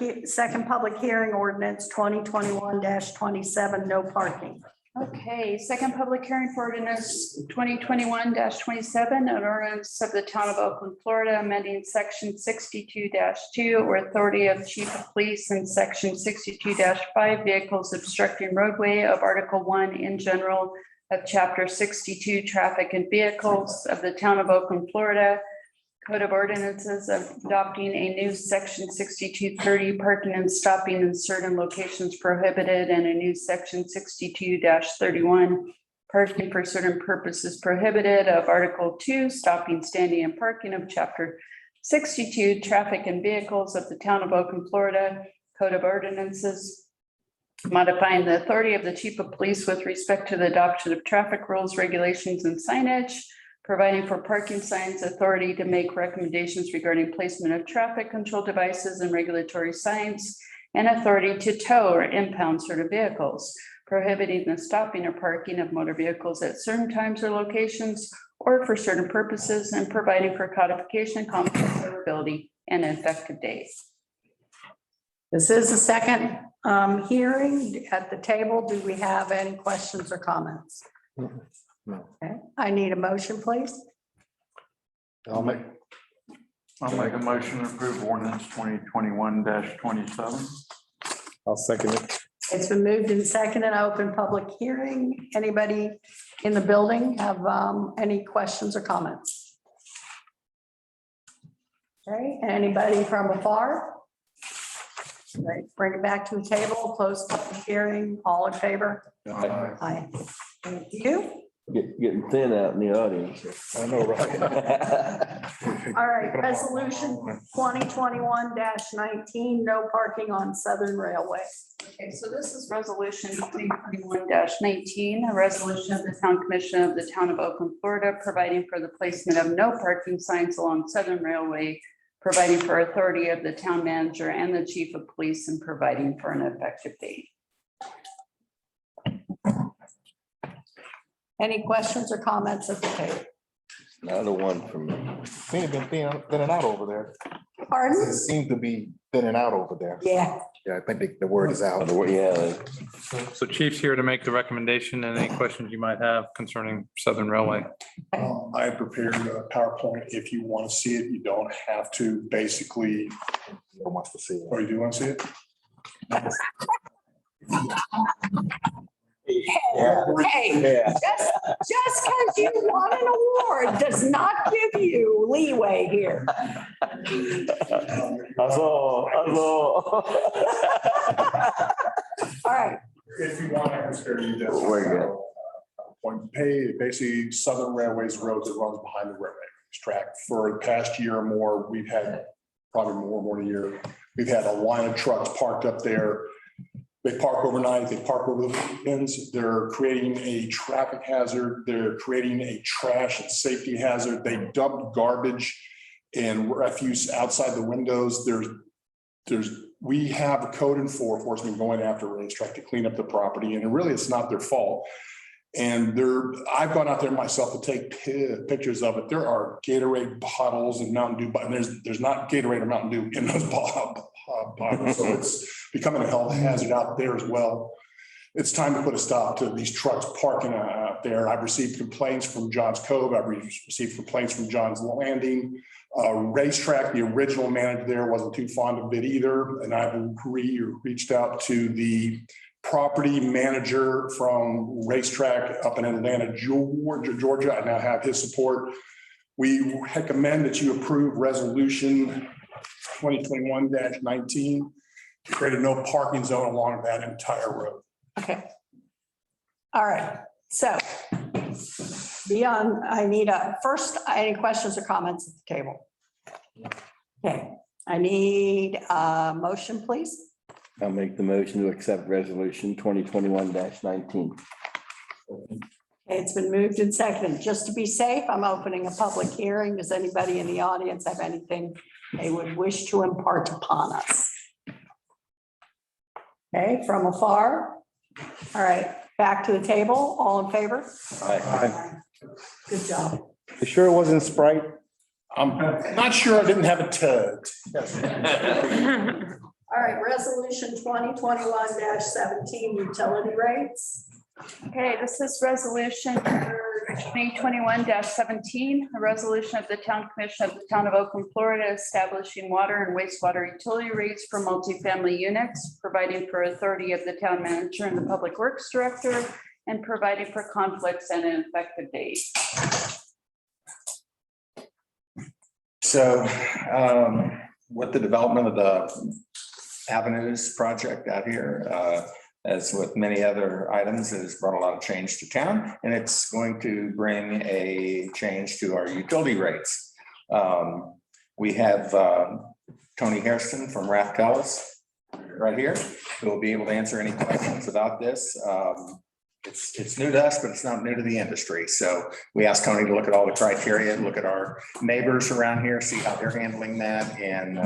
hearing ordinance 2021-27, no parking. Okay, second public hearing for ordinance 2021-27, an ordinance of the town of Oakland, Florida, amending section 62-2 or authority of chief of police and section 62-5 vehicles obstructing roadway of article 1 in general of chapter 62 traffic and vehicles of the town of Oakland, Florida, Code of Ordinances of adopting a new section 6230 parking and stopping in certain locations prohibited and a new section 62-31 parking for certain purposes prohibited of article 2 stopping, standing and parking of chapter 62 traffic and vehicles of the town of Oakland, Florida, Code of Ordinances, modifying the authority of the chief of police with respect to the adoption of traffic rules, regulations, and signage, providing for parking signs, authority to make recommendations regarding placement of traffic control devices and regulatory signs, and authority to tow or impound certain vehicles, prohibiting the stopping or parking of motor vehicles at certain times or locations or for certain purposes, and providing for codification, conflict, severability, and effective date. This is the second hearing at the table. Do we have any questions or comments? No. Okay, I need a motion, please. I'll make a motion to approve ordinance 2021-27. I'll second it. It's been moved and seconded. Open public hearing. Anybody in the building have any questions or comments? Okay, anybody from afar? Right, bring it back to the table, close public hearing. All in favor? Aye. Aye. Thank you. Getting thin out in the audience. I know, right? All right, resolution 2021-19, no parking on Southern Railway. Okay, so this is resolution 2021-19, a resolution of the town commission of the town of Oakland, Florida, providing for the placement of no parking signs along Southern Railway, providing for authority of the town manager and the chief of police, and providing for an effective date. Any questions or comments at the table? Not a one from me. Been in and out over there. Pardon? It seems to be thinning out over there. Yeah. Yeah, I think the word is out. Yeah, So Chief's here to make the recommendation and any questions you might have concerning Southern Railway. I prepared a PowerPoint. If you want to see it, you don't have to. Basically, No one wants to see it. or you do want to see it? Hey, just because you won an award does not give you leeway here. All right, If you want, I can spare you that. We're good. Point pay, basically Southern Railways road that runs behind the railway track. For the past year or more, we've had probably more than a year. We've had a line of trucks parked up there. They park overnight, they park over the weekends. They're creating a traffic hazard. They're creating a trash and safety hazard. They dumped garbage and refuse outside the windows. We have code enforcement going after racetrack to clean up the property, and really it's not their fault. And I've gone out there myself to take pictures of it. There are Gatorade bottles and Mountain Dew, but there's not Gatorade or Mountain Dew in those bottles. So it's becoming a health hazard out there as well. It's time to put a stop to these trucks parking out there. I've received complaints from Johns Cove. I've received complaints from Johns Landing. Racetrack, the original manager there wasn't too fond of it either. And I've reached out to the property manager from Racetrack up in Atlanta, Georgia. I now have his support. We recommend that you approve resolution 2021-19, to create a no parking zone along that entire road. okay. All right, so any questions or comments at the table? Okay, I need a motion, please. I'll make the motion to accept resolution 2021-19. It's been moved and seconded. Just to be safe, I'm opening a public hearing. Does anybody in the audience have anything they would wish to impart upon us? Okay, from afar. All right, back to the table. All in favor? Aye. Good job. You sure it wasn't Sprite? I'm not sure I didn't have a tug. All right, resolution 2021-17, utility rates. Okay, this is resolution number 2021-17, a resolution of the Town Commission of the Town of Oakland, Florida, establishing water and wastewater utility rates for multifamily units, providing for authority of the town manager and the public works director, and providing for conflicts and an effective date. So with the development of the Avenues project out here, as with many other items, it has brought a lot of change to town, and it's going to bring a change to our utility rates. We have Tony Hairston from Rathkellis right here, who will be able to answer any questions about this. It's new to us, but it's not new to the industry. So we asked Tony to look at all the criteria, look at our neighbors around here, see how they're handling that, and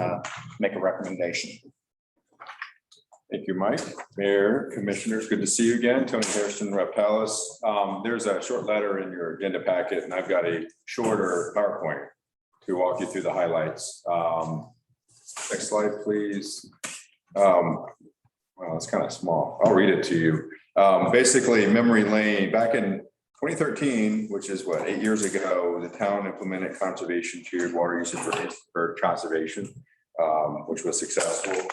make a recommendation. Thank you, Mike. Mayor, Commissioners, good to see you again. Tony Hairston, Rep. Palace. There's a short letter in your agenda packet, and I've got a shorter PowerPoint to walk you through the highlights. Next slide, please. Well, it's kind of small. I'll read it to you. Basically, memory lane, back in 2013, which is what, 8 years ago, the town implemented conservation tiered water usage for conservation, which was successful.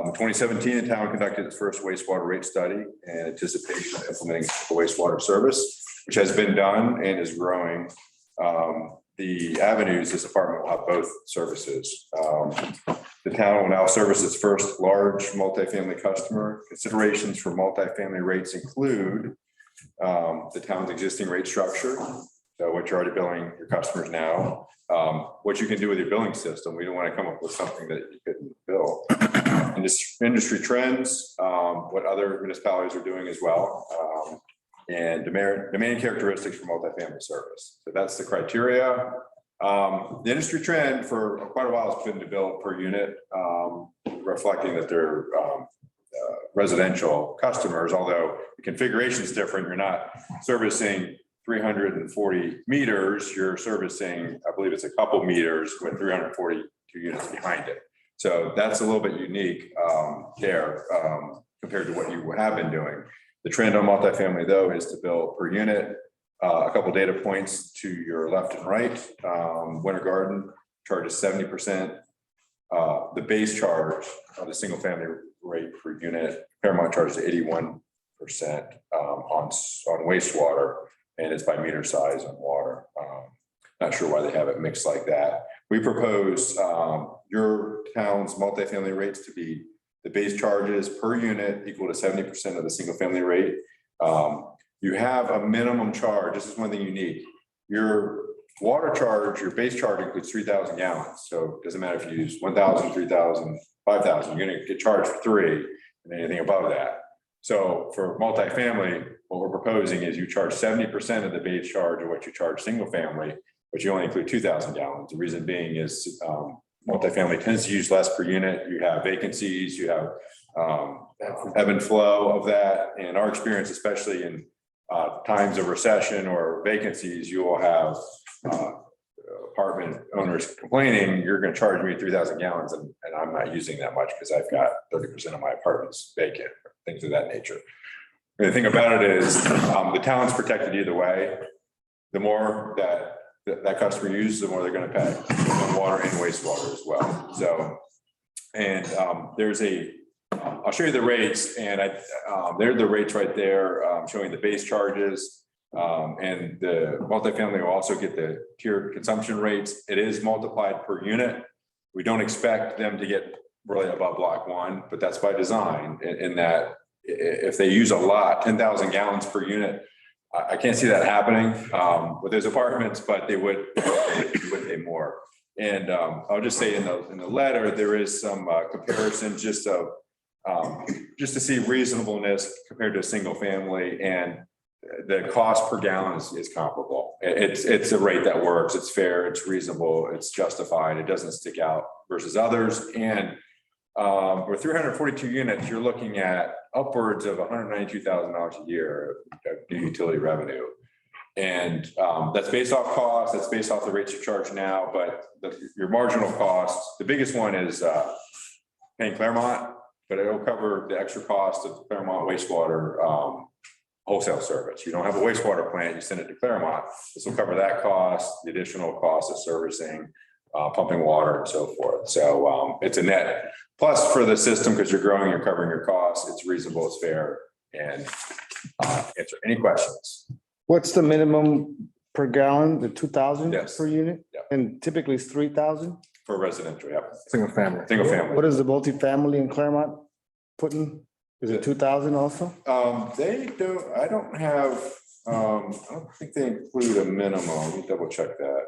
In 2017, the town conducted its first wastewater rate study in anticipation of implementing a wastewater service, which has been done and is growing. The Avenues, this apartment will have both services. The town will now service its first large multifamily customer. Considerations for multifamily rates include the town's existing rate structure, so what you're already billing your customers now, what you can do with your billing system. We don't want to come up with something that you couldn't bill. Industry trends, what other municipalities are doing as well, and demanding characteristics for multifamily service. So that's the criteria. The industry trend for quite a while has been to bill per unit, reflecting that they're residential customers, although the configuration is different. You're not servicing 340 meters, you're servicing, I believe it's a couple meters with 342 two units behind it. So that's a little bit unique there compared to what you have been doing. The trend on multifamily though is to build per unit. A couple data points to your left and right. Winter Garden charges 70%. The base charge of the single family rate per unit, Paramount charges 81% on wastewater, and it's by meter size on water. Not sure why they have it mixed like that. We propose your town's multifamily rates to be the base charges per unit equal to 70% of the single family rate. You have a minimum charge. This is one thing you need. Your water charge, your base charge includes 3,000 gallons. So it doesn't matter if you use 1,000, 3,000, 5,000, you're going to get charged for 3 and anything above that. So for multifamily, what we're proposing is you charge 70% of the base charge of what you charge single family, but you only include 2,000 gallons. The reason being is multifamily tends to use less per unit. You have vacancies, you have ebb and flow of that. In our experience, especially in times of recession or vacancies, you will have apartment owners complaining, you're going to charge me 3,000 gallons and I'm not using that much because I've got 30% of my apartments vacant, things of that nature. The thing about it is the town's protected either way. The more that customer uses, the more they're going to pay on water and wastewater as well. So, and there's I'll show you the rates, and they're the rates right there, showing the base charges. And the multifamily will also get the tiered consumption rates. It is multiplied per unit. We don't expect them to get really above block 1, but that's by design in that if they use a lot, 10,000 gallons per unit, I can't see that happening with those apartments, but they would pay more. And I'll just say in the letter, there is some comparison just to see reasonableness compared to a single family, and the cost per gallon is comparable. It's a rate that works. It's fair. It's reasonable. It's justified. It doesn't stick out versus others. And for 342 units, you're looking at upwards of $192,000 a year of new utility revenue. And that's based off cost. That's based off the rates you charge now. But your marginal costs, the biggest one is paying Cramar, but it'll cover the extra cost of Cramar wastewater wholesale service. You don't have a wastewater plant, you send it to Cramar. This will cover that cost, the additional cost of servicing, pumping water and so forth. So it's a net plus for the system because you're growing, you're covering your costs. It's reasonable, it's fair, and answer any questions. What's the minimum per gallon? The 2,000 Yes. per unit? Yeah. And typically it's 3,000? For residential, yeah. Single family. Single family. What is the multifamily in Claremont putting? Is it 2,000 also? They don't, I don't have, I don't think they include a minimum. Let me double check that.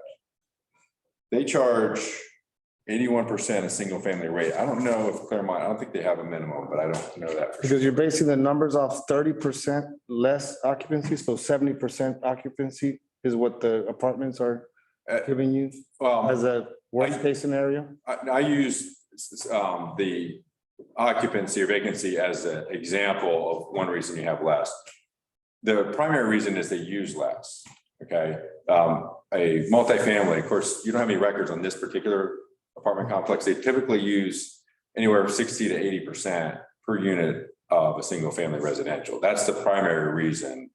They charge 81% a single family rate. I don't know if Claremont, I don't think they have a minimum, but I don't know that for sure. Because you're basing the numbers off 30% less occupancy, so 70% occupancy is what the apartments are giving you as a worst case scenario? I use the occupancy or vacancy as an example of one reason you have less. The primary reason is they use less, okay? A multifamily, of course, you don't have any records on this particular apartment complex. They typically use anywhere from 60 to 80% per unit of a single family residential. That's the primary reason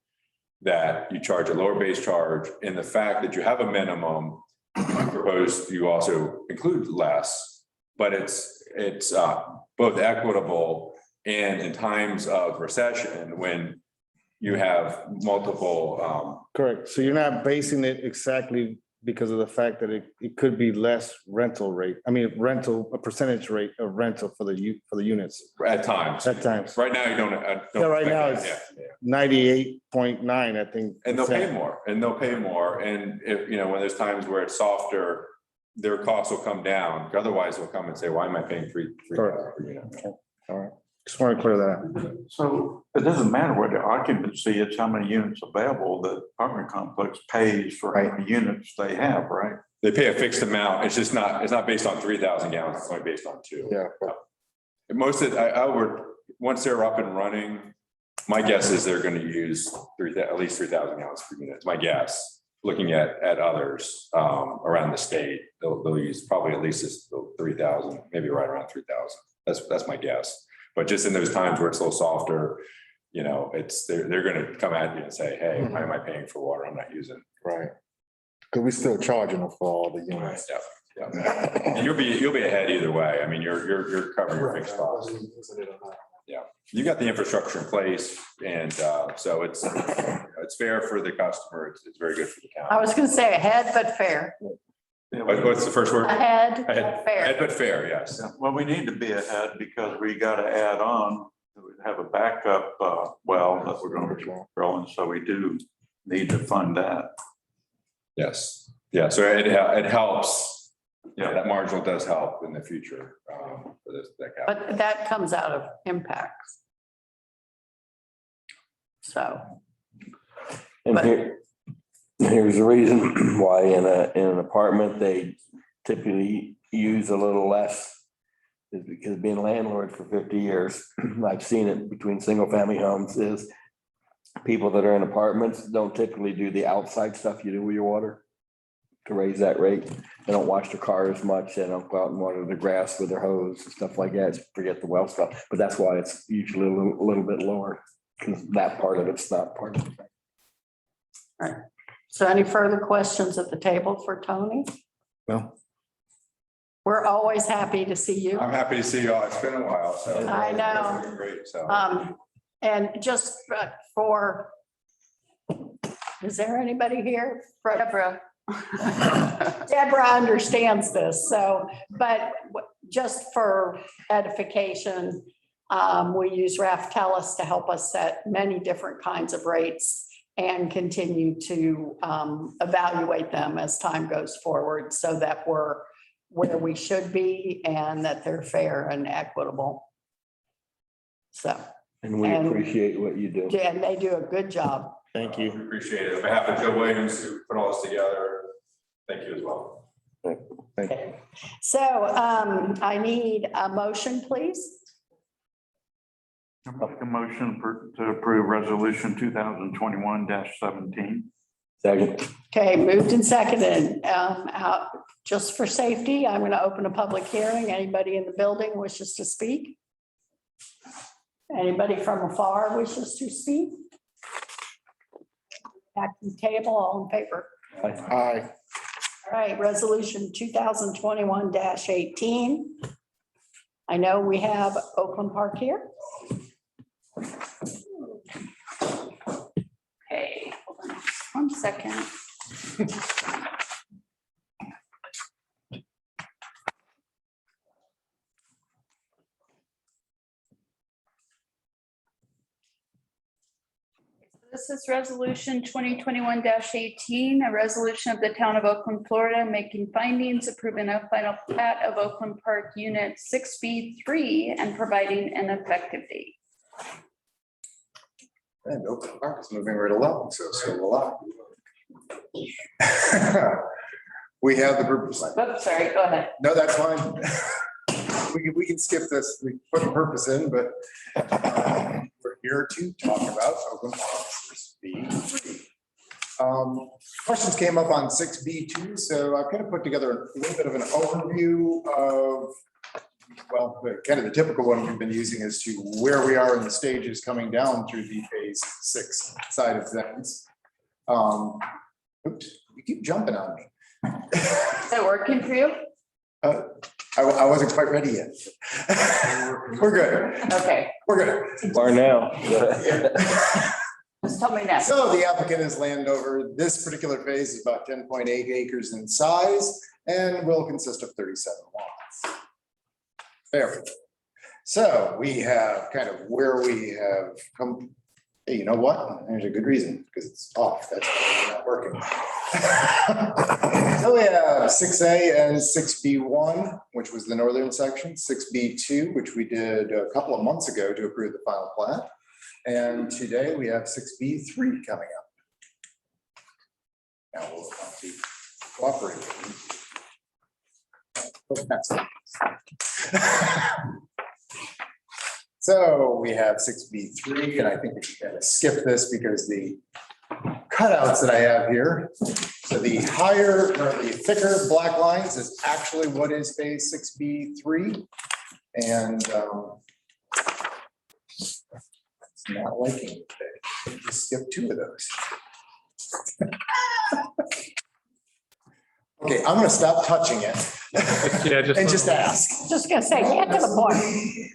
that you charge a lower base charge, and the fact that you have a minimum, I propose you also include less, but it's both equitable and in times of recession when you have multiple. Correct. So you're not basing it exactly because of the fact that it could be less rental rate. I mean, a percentage rate of rental for the units. At times. At times. Right now, you don't. Yeah, right now it's 98.9, I think. And they'll pay more, and if, when there's times where it's softer, their costs will come down. Otherwise, they'll come and say, why am I paying $3 per unit? All right. Just want to clear that up. So it doesn't matter what the occupancy, it's how many units available. The apartment complex pays for how many units they have, right? They pay a fixed amount. It's just not, it's not based on 3,000 gallons. It's only based on 2. Yeah. Most of I would, once they're up and running, my guess is they're going to use at least 3,000 gallons per unit. It's my guess. looking at others around the state, they'll use probably at least this 3,000, maybe right around 3,000. That's my guess. But just in those times where it's a little softer, you know, they're gonna come at you and say, hey, why am I paying for water I'm not using? Right. Because we still charging them for all the units. Yeah. And you'll be ahead either way. I mean, you're covering your fixed costs. Yeah, you got the infrastructure in place, and so it's fair for the customer. It's very good for the I county. was gonna say ahead, but fair. What's the first word? Ahead, Ahead, but fair. ahead, but fair, yes. Well, we need to be ahead because we gotta add on, have a backup well that we're gonna be drilling, so we do need to fund that. Yes, yeah, so it helps. Yeah, that marginal does help in the future for that capital. But that comes out of impacts. So, And here's the reason why in an apartment, they typically use a little less. Is because being a landlord for 50 years, I've seen it between single family homes is people that are in apartments don't typically do the outside stuff you do with your water to raise that rate. They don't wash their car as much. They don't go out and water the grass with their hose and stuff like that. Forget the well stuff, but that's why it's usually a little bit lower because that part of it's not part of it. all right. So any further questions at the table for Tony? No. We're always happy to see you. I'm happy to see you all. It's been a while, so. I know. Great, so. And just for, is there anybody here? Deborah. Deborah understands this, so, but just for edification, we use Raftellus to help us set many different kinds of rates and continue to evaluate them as time goes forward so that we're where we should be and that they're fair and equitable. So. And we appreciate what you do. Yeah, and they do a good job. Thank you. We appreciate it. On behalf of Joe Williams, who put all this together, thank you as well. Okay. So I need a motion, please. I make a motion to approve resolution 2021-17. Second. Okay, moved and seconded. Just for safety, I'm going to open a public hearing. Anybody in the building wishes to speak? Anybody from afar wishes to speak? Back to the table, all in favor? Aye. All right, resolution 2021-18. I know we have Oakland Park here. Okay, hold on 1 second. This is resolution 2021-18, a resolution of the town of Oakland, Florida, making findings, approving a final plat of Oakland Park Unit 6B3 and providing an effective date. And Oakland Park is moving right along, so will I. We have the purpose. Oops, sorry, go ahead. No, that's fine. We can skip this. We put the purpose in, but we're here to talk about Oakland Park 6B3. Questions came up on 6B2, so I've kind of put together a little bit of an overview of, well, kind of the typical one we've been using as to where we are in the stages coming down through the phase 6 side of things. Oops, you keep jumping on me. Is that working for you? I wasn't quite ready yet. We're good. Okay. We're good. Are now. Just tell me next. So the applicant has land over this particular phase is about 10.8 acres in size and will consist of 37 lots. There we go. So we have kind of where we have come. Hey, you know what? There's a good reason because it's off. That's not working. So we have 6A and 6B1, which was the northern section, 6B2, which we did a couple of months ago to approve the final plat. And today we have 6B3 coming up. Now we'll have to cooperate. So we have 6B3, and I think we should kind of skip this because the cutouts that I have here. So the higher, or the thicker black lines is actually what is phase 6B3. And it's not liking it today. Just skip 2 of those. Okay, I'm gonna stop touching it. Yeah, just- And just ask. Just gonna say, get to the point. I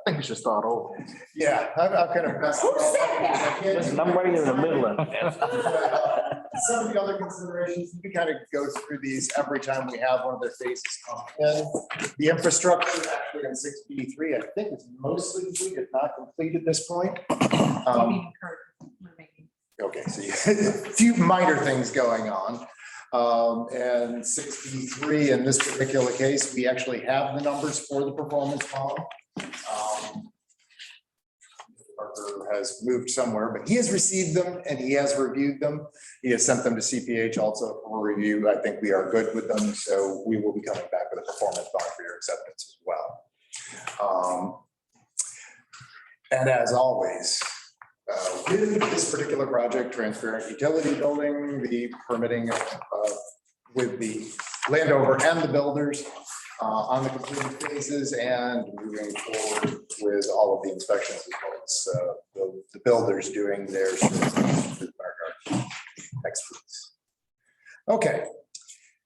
think it's just start over. Yeah, I've kind of messed. Who said that? Listen, I'm right in the middle of it. Some of the other considerations, we kind of go through these every time we have one of their phases come in. The infrastructure actually in 6B3, I think is mostly complete, if not complete at this point. Okay, so a few minor things going on. And 6B3, in this particular case, we actually have the numbers for the performance bond. Parker has moved somewhere, but he has received them and he has reviewed them. He has sent them to CPH also for review. I think we are good with them, so we will be coming back with a performance bond for your acceptance as well. And as always, with this particular project, transparent utility building, the permitting with the landowner and the builders on the completed phases, and moving forward with all of the inspections as well as the builders doing their experts. Okay,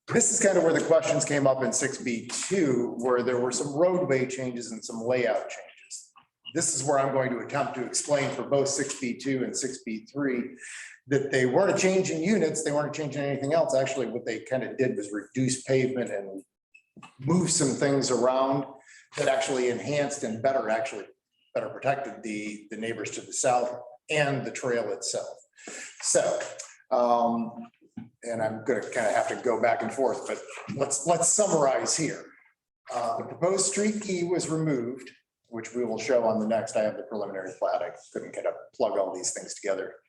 this is kind of where the questions came up in 6B2, where there were some roadway changes and some layout changes. This is where I'm going to attempt to explain for both 6B2 and 6B3 that they weren't a change in units, they weren't changing anything else. Actually, what they kind of did was reduce pavement and move some things around that actually enhanced and better protected the neighbors to the south and the trail itself. So, and I'm gonna kind of have to go back and forth, but let's summarize here. The proposed street E was removed, which we will show on the next. I have the preliminary plat. I couldn't kind of plug all these things together.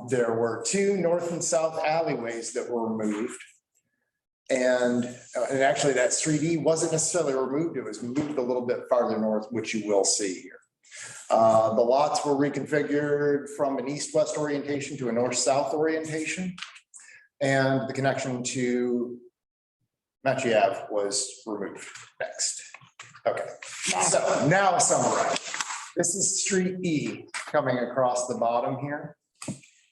There were 2 north and south alleyways that were removed. And actually that street E wasn't necessarily removed. It was moved a little bit farther north, which you will see here. The lots were reconfigured from an east-west orientation to a north-south orientation. And the connection to Matchy Ave was removed next. Okay, so now summarize. This is street E coming across the bottom here.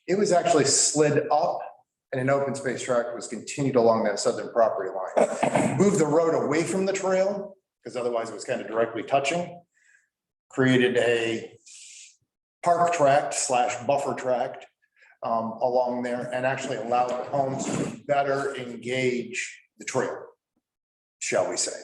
It was actually slid up and an open space tract was continued along that southern property line. Moved the road away from the trail because otherwise it was kind of directly touching. Created a park tract / buffer tract along there and actually allowed the homes to better engage the trail, shall we say.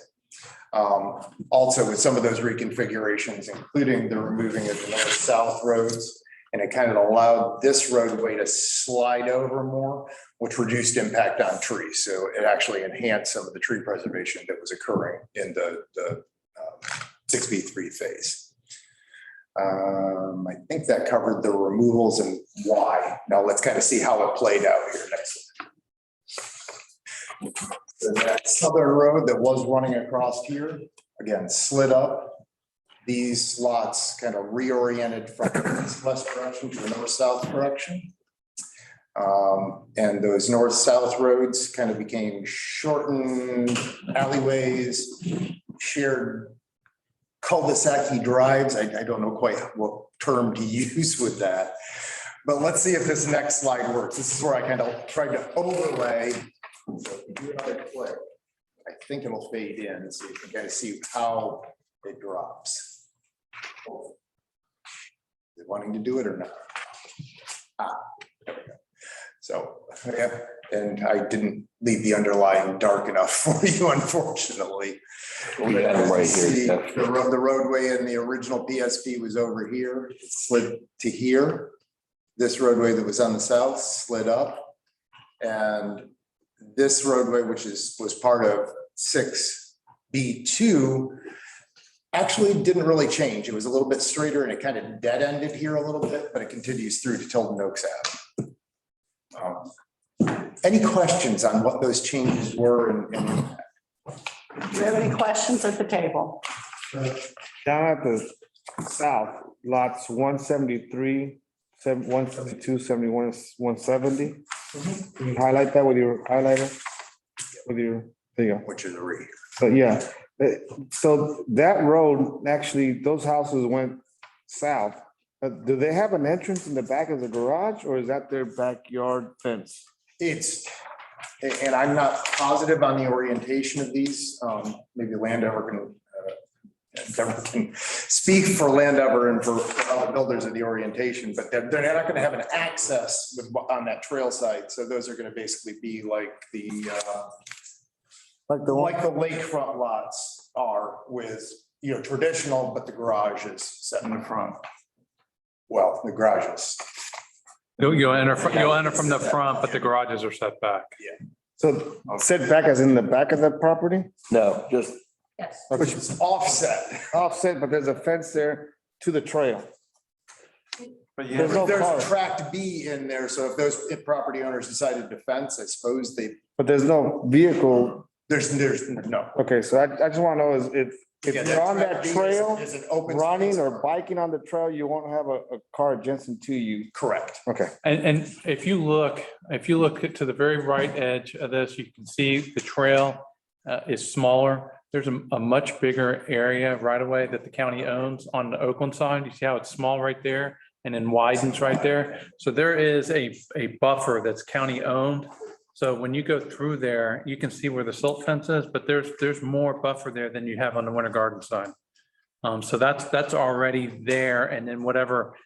Also with some of those reconfigurations, including the removing of the north-south roads, and it kind of allowed this roadway to slide over more, which reduced impact on trees. So it actually enhanced some of the tree preservation that was occurring in the 6B3 phase. I think that covered the removals and why. Now let's kind of see how it played out here next. The southern road that was running across here, again, slid up. These lots kind of reoriented from the east-west direction to the north-south direction. And those north-south roads kind of became shortened alleyways, shared cul-de-sac drives. I don't know quite what term to use with that. But let's see if this next slide works. This is where I kind of tried to overlay. So if you do another click, I think it'll fade in so you can kind of see how it drops. Is it wanting to do it or not? There we go. So, yeah, and I didn't leave the underlying dark enough for you, unfortunately. We got it right See, here. the roadway in the original PSP was over here. It slid to here. This roadway that was on the south slid up. And this roadway, which was part of 6B2, actually didn't really change. It was a little bit straighter and it kind of dead ended here a little bit, but it continues through to Tilden Oaks Ave. Any questions on what those changes were? Do you have any questions at the table? Down at the south, lots 173, 172, 71, 170. Can you highlight that with your highlighter? With your, there you go. Which is a re. So, yeah, so that road, actually, those houses went south. Do they have an entrance in the back of the garage or is that their backyard fence? It's, and I'm not positive on the orientation of these. Maybe Landover can speak for Landover and for other builders of the orientation, but they're not going to have an access on that trail side. So those are going to basically be like the lakefront lots are with, traditional, but the garage is set in the front. Well, the garage is. You'll enter from the front, but the garages are set back. Yeah. So setback as in the back of the property? No, just Yes. Which is offset. Offset, but there's a fence there to the trail. But you There's no There's car. a tract B in there, so if those property owners decided to fence, I suppose But there's no vehicle. there's no. Okay, so I just want to know is if Yeah, you're on tract that B is- trail, is an open running space. or biking on the trail, you won't have a car adjacent to you. Correct. Okay. And if you look to the very right edge of this, you can see the trail is smaller. There's a much bigger area right away that the county owns on the Oakland side. You see how it's small right there and then widens right there. So there is a buffer that's county owned. So when you go through there, you can see where the silt fence is, but there's more buffer there than you have on the Winter Garden side. So that's already there. And then whatever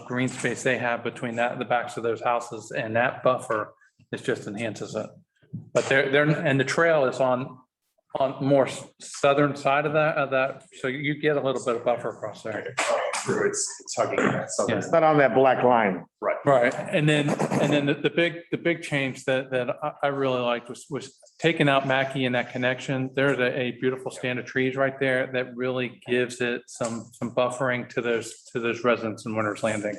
green space they have between the backs of those houses and that buffer, it just enhances it. But and the trail is on more southern side of that, so you get a little bit of buffer across there. It's hugging that. So Yeah. It's not on that black line. Right, and then the big change that I really liked was taking out Mackey and that connection. There's a beautiful stand of trees right there that really gives it some buffering to those residents in Winter's Landing.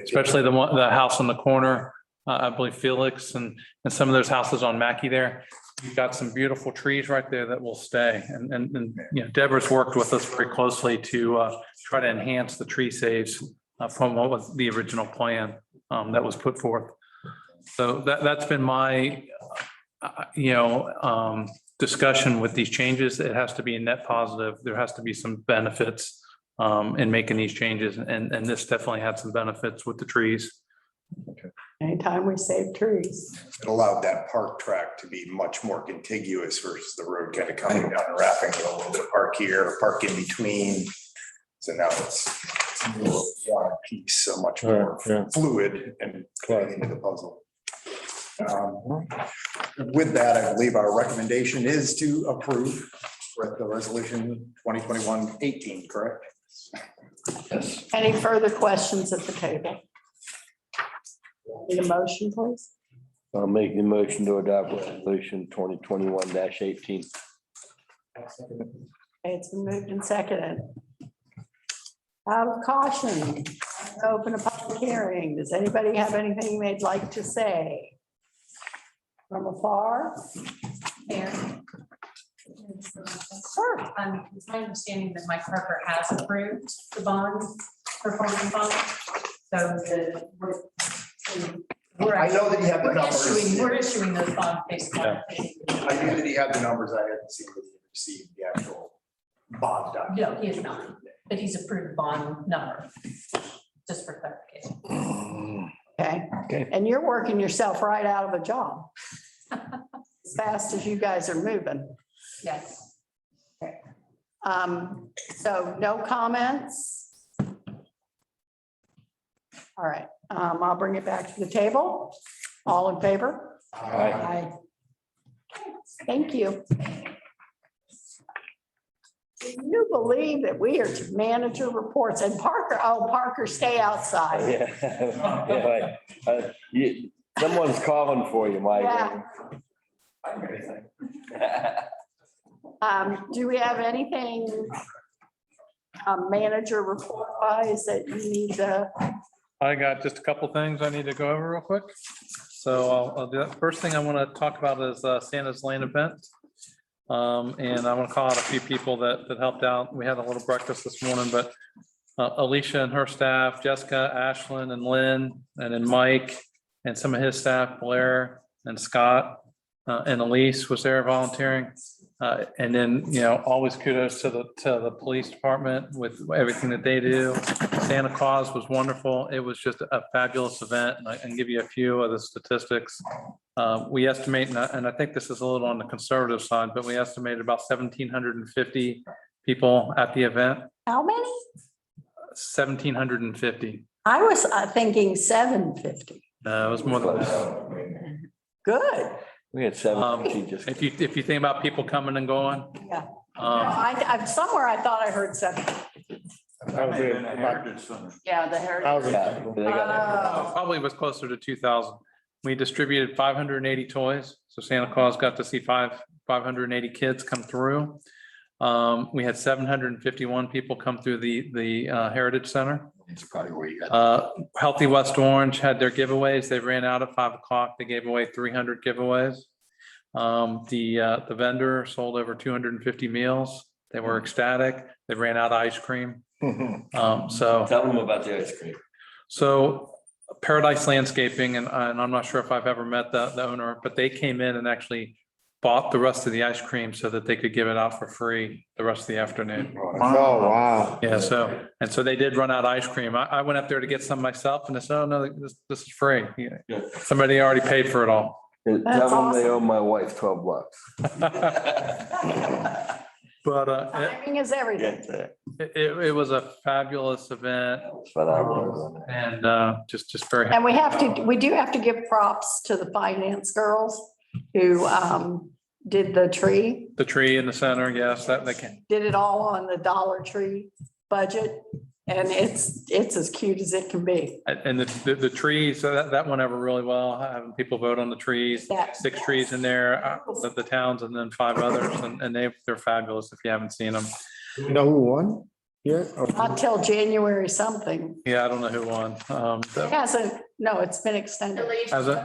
Especially the house on the corner, I believe Felix and some of those houses on Mackey there. You've got some beautiful trees right there that will stay. And Deborah's worked with us very closely to try to enhance the tree saves from what was the original plan that was put forth. So that's been my, discussion with these changes. It has to be a net positive. There has to be some benefits in making these changes. And this definitely had some benefits with the trees. Anytime we save trees. It allowed that park track to be much more contiguous versus the road kind of coming down and wrapping a little bit of park here, park in between. So now it's one piece, so much more fluid and going into the puzzle. With that, I believe our recommendation is to approve with the resolution 2021-18, correct? yes. Any further questions at the table? Need a motion, please? I'll make the motion to adopt resolution 2021-18. Okay, it's been moved and seconded. Out of caution, open a public hearing. Does anybody have anything they'd like to say? From afar? Mayor. Sure. It's my understanding that Mike Parker has approved the bond, performance bond. So I know that he had the numbers. we're issuing those bonds based on. I knew that he had the numbers. I hadn't seen that he received the actual bond document. No, he is not, but he's approved bond number, just for clarification. Okay. And you're working yourself right out of a job. As fast as you guys are moving. Yes. So no comments? All right, I'll bring it back to the table. All in favor? Aye. Thank you. Can you believe that we are to manager reports and Parker, stay outside. Yeah. Someone's calling for you, Mike. Yeah. Do we have anything manager report wise that you need to? I got just a couple things I need to go over real quick. So I'll do that. First thing I want to talk about is Santa's Lane event. And I want to call out a few people that helped out. We had a little breakfast this morning, but Alicia and her staff, Jessica, Ashlyn and Lynn, and then Mike and some of his staff, Blair and Scott, and Elise was there volunteering. And then, always kudos to the police department with everything that they do. Santa Claus was wonderful. It was just a fabulous event. And I can give you a few of the statistics. We estimate, and I think this is a little on the conservative side, but we estimated about 1,750 people at the event. How many? 1,750. I was thinking 750. No, it was more than that. Good. We had 7. Just If you think about people coming and going. Yeah. Somewhere I thought I heard 7. That was it, about Heritage Center. Yeah, the heritage. 1,000 people. They got Probably was closer to 2,000. We distributed 580 toys. So Santa Claus got to see 580 kids come through. We had 751 people come through the Heritage Center. It's probably where you got. Healthy West Orange had their giveaways. They ran out at 5 o'clock. They gave away 300 giveaways. The vendor sold over 250 meals. They were ecstatic. They ran out of ice cream. So Tell them about the ice cream. So Paradise Landscaping, and I'm not sure if I've ever met the owner, but they came in and actually bought the rest of the ice cream so that they could give it out for free the rest of the afternoon. Oh, wow. Yeah, so they did run out of ice cream. I went up there to get some myself and I said, oh no, this is free. Yeah. Somebody already paid for it all. Tell them they owe my wife $12. But Timing is everything. it was a fabulous event and just very happy. And we do have to give props to the finance girls who did the tree. The tree in the center, yes, that they can. Did it all on the Dollar Tree budget. And it's as cute as it can be. And the trees, so that went over really well, having people vote on the trees, 6 trees in there, the towns, and then 5 others, and they're fabulous if you haven't seen them. Do you know who won? Yeah. Not till January something. Yeah, I don't know who won. It hasn't, no, it's been extended. Has it?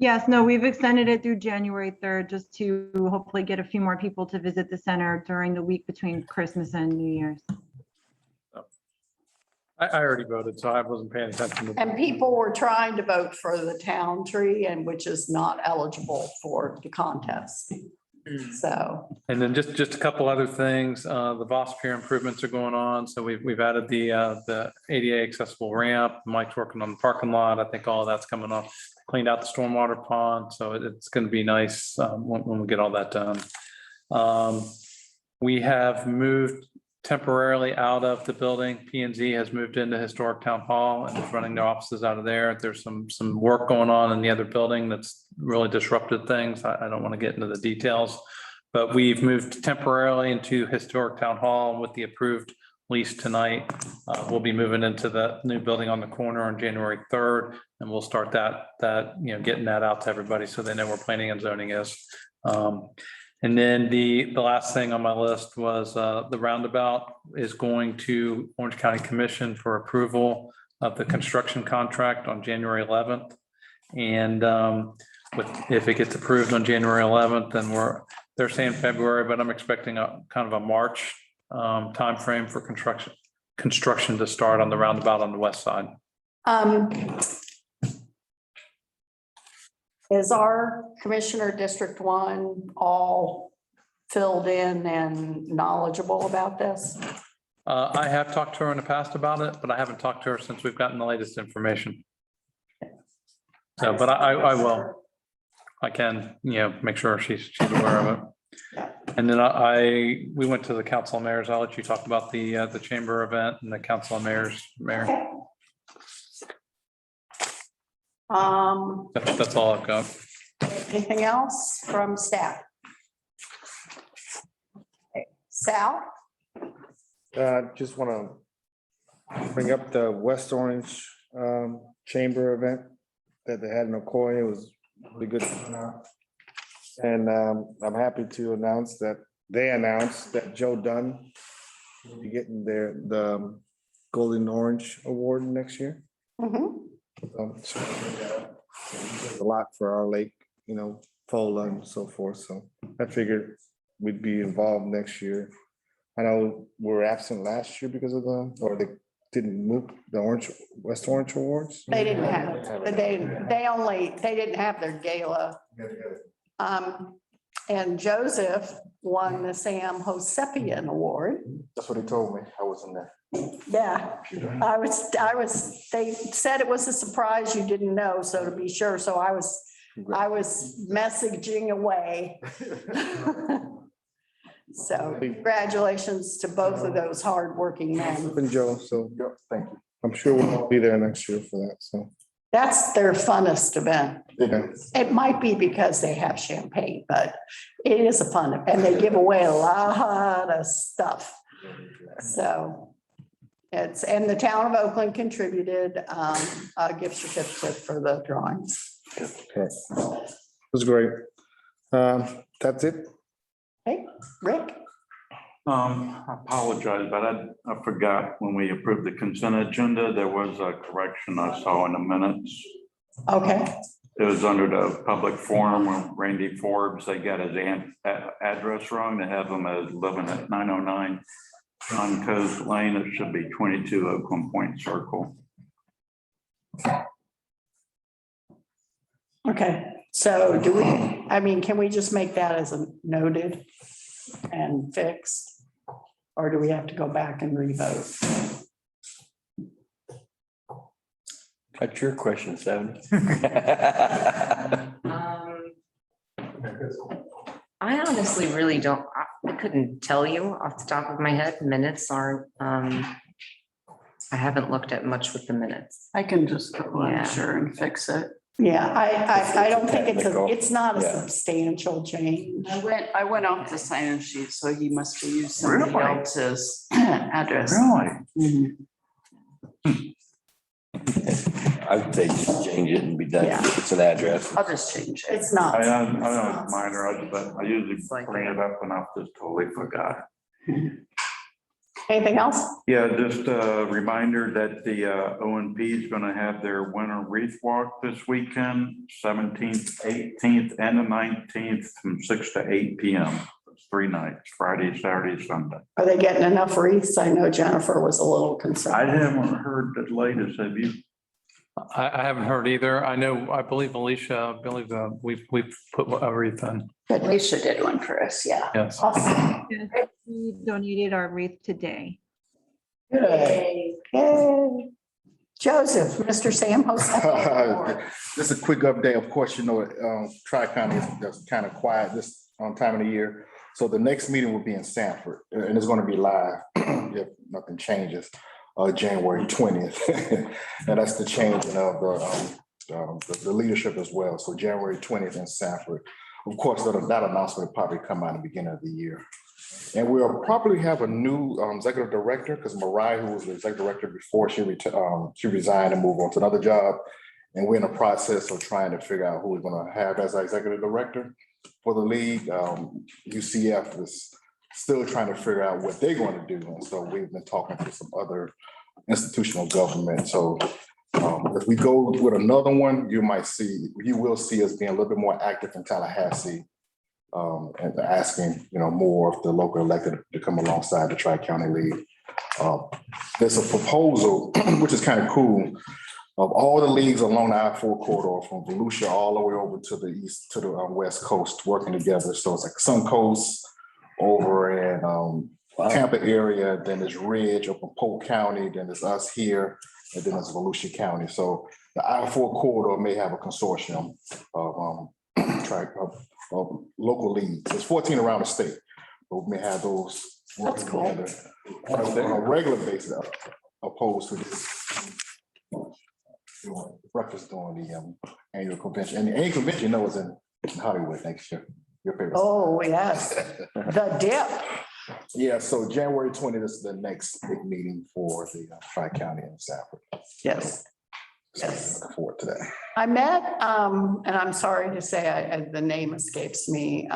Yes, no, we've extended it through January 3rd just to hopefully get a few more people to visit the center during the week between Christmas and New Year's. I already voted, so I wasn't paying attention. And people were trying to vote for the town tree and which is not eligible for the contest. So. And then just a couple other things, the Voss Pier improvements are going on. So we've added the ADA accessible ramp. Mike's working on the parking lot. I think all of that's coming off, cleaned out the stormwater pond. So it's going to be nice when we get all that done. We have moved temporarily out of the building. P&Z has moved into Historic Town Hall and is running their offices out of there. There's some work going on in the other building that's really disrupted things. I don't want to get into the details, but we've moved temporarily into Historic Town Hall with the approved lease tonight. We'll be moving into the new building on the corner on January 3rd, and we'll start getting that out to everybody so they know where planning and zoning is. And then the last thing on my list was the roundabout is going to Orange County Commission for approval of the construction contract on January 11th. And if it gets approved on January 11th, then they're saying February, but I'm expecting a kind of a March timeframe for construction to start on the roundabout on the west side. Is our Commissioner District 1 all filled in and knowledgeable about this? I have talked to her in the past about it, but I haven't talked to her since we've gotten the latest information. So, but I will. I can, make sure she's aware of it. And then we went to the Council of Mayors. I'll let you talk about the chamber event and the Council of Mayors. Mayor. That's all I've got. Anything else from staff? Okay. Sal? Just want to bring up the West Orange Chamber event that they had in Ocoee. It was really good. And I'm happy to announce that they announced that Joe Dunn will be getting the Golden Orange Award next year. So a lot for our lake, Fola and so forth. So I figured we'd be involved next year. I know we were absent last year because of or they didn't move the West Orange Awards. They didn't have, they didn't have their gala. And Joseph won the Sam Josephian Award. That's what he told me. I wasn't there. Yeah, they said it was a surprise you didn't know, so to be sure, so I was messaging away. So congratulations to both of those hardworking men. And Joe, so thank you. I'm sure we'll be there next year for that, so. That's their funnest event. Yeah. It might be because they have champagne, but it is a fun, and they give away a lot of stuff. So and the town of Oakland contributed a gift certificate for the drawings. Okay. It was great. That's it. Hey, Rick? I apologize, but I forgot when we approved the consent agenda, there was a correction I saw in the minutes. Okay, It was under the public forum when Randy Forbes, they got his address wrong. They have him as living at 909 John Coast Lane. It should be 22 Oakland Point Circle. okay. So can we just make that as a noted and fixed? Or do we have to go back and revote? That's your question, 70. I honestly really don't, I couldn't tell you off the top of my head. Minutes aren't, I haven't looked at much with the minutes. I can just go Yeah. on, sure, and fix it. Yeah, I don't think Technical. it's not a Yeah. substantial change. I went off the sign-in sheet, so he must have used somebody Really? else's address. Really? Mhm. I would say just change it and be done. Yeah. It's an address. I'll just change it. It's not. I don't minor, but I usually bring it up and I just totally forgot. Anything else? Yeah, just a reminder that the ONP is going to have their winter wreath walk this weekend, 17th, 18th, and the 19th from 6 to 8 p.m. It's 3 nights, Friday, Saturday, Sunday. Are they getting enough wreaths? I know Jennifer was a little I concerned. haven't heard the latest. Have you? I haven't heard either. I believe Alicia, we've put a wreath in. Alicia did one for us, yeah. Yes. Awesome. We donated our wreath today. Good. Yay. Joseph, Mr. Sam Jose. Just a quick update. Of course, Tri-County is kind of quiet this time of the year. So the next meeting will be in Sanford and it's going to be live if nothing changes, January 20th. And that's the changing of the leadership as well. So January 20th in Sanford. Of course, that announcement will probably come out at the beginning of the year. And we'll probably have a new executive director because Mariah, who was the executive director before, she resigned and moved on to another job. And we're in the process of trying to figure out who we're going to have as our executive director for the league. UCF is still trying to figure out what they're going to do. And so we've been talking to some other institutional government. So if we go with another one, you will see us being a little bit more active in Tallahassee. And asking, more of the local elected to come alongside the Tri-County League. There's a proposal, which is kind of cool, of all the leagues along the I-4 corridor from Volusia all the way over to the east, to the west coast, working together. So it's like Suncoast over in Tampa area, then there's Ridge up in Polk County, then there's us here, and then there's Volusia County. So the I-4 corridor may have a consortium of local leagues. There's 14 around the state, but we may have those working together on a regular basis, opposed to this breakfast during the annual convention. And the annual convention, is in Hollywood next year. Your favorite. Oh, yes. The dip. Yeah, so January 20th is the next big meeting for the Tri-County and Sanford. Yes. So looking forward to that. I met, and I'm sorry to say, the name escapes me.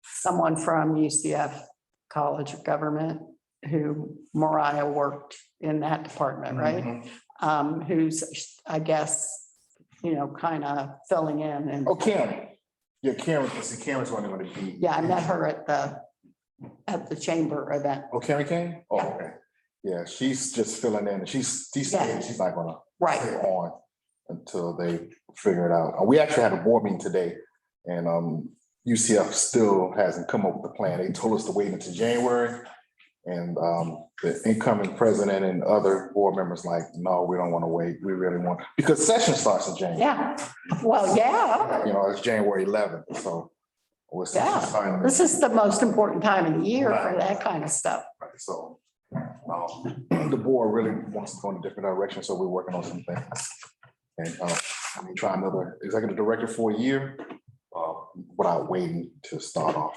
Someone from UCF College of Government who Mariah worked in that department, right? Who's, I guess, kind of filling in and. Oh, Karen. Yeah, Karen, because Karen's only going to be. Yeah, I met her at the at the chamber event. Oh, Karen came? Oh, okay. Yeah, she's just filling in. She's Yeah. she's not gonna Right. stay on until they figure it out. We actually had a board meeting today and UCF still hasn't come up with a plan. They told us to wait until January. And the incoming president and other board members like, no, we don't want to wait. We really want, because session starts in January. Yeah, well, yeah, You know, it's January 11th, so. yeah. This is the most important time of the year for that kind of stuff. Right, so the board really wants to go in a different direction, so we're working on some things. And we try another executive director for a year without waiting to start off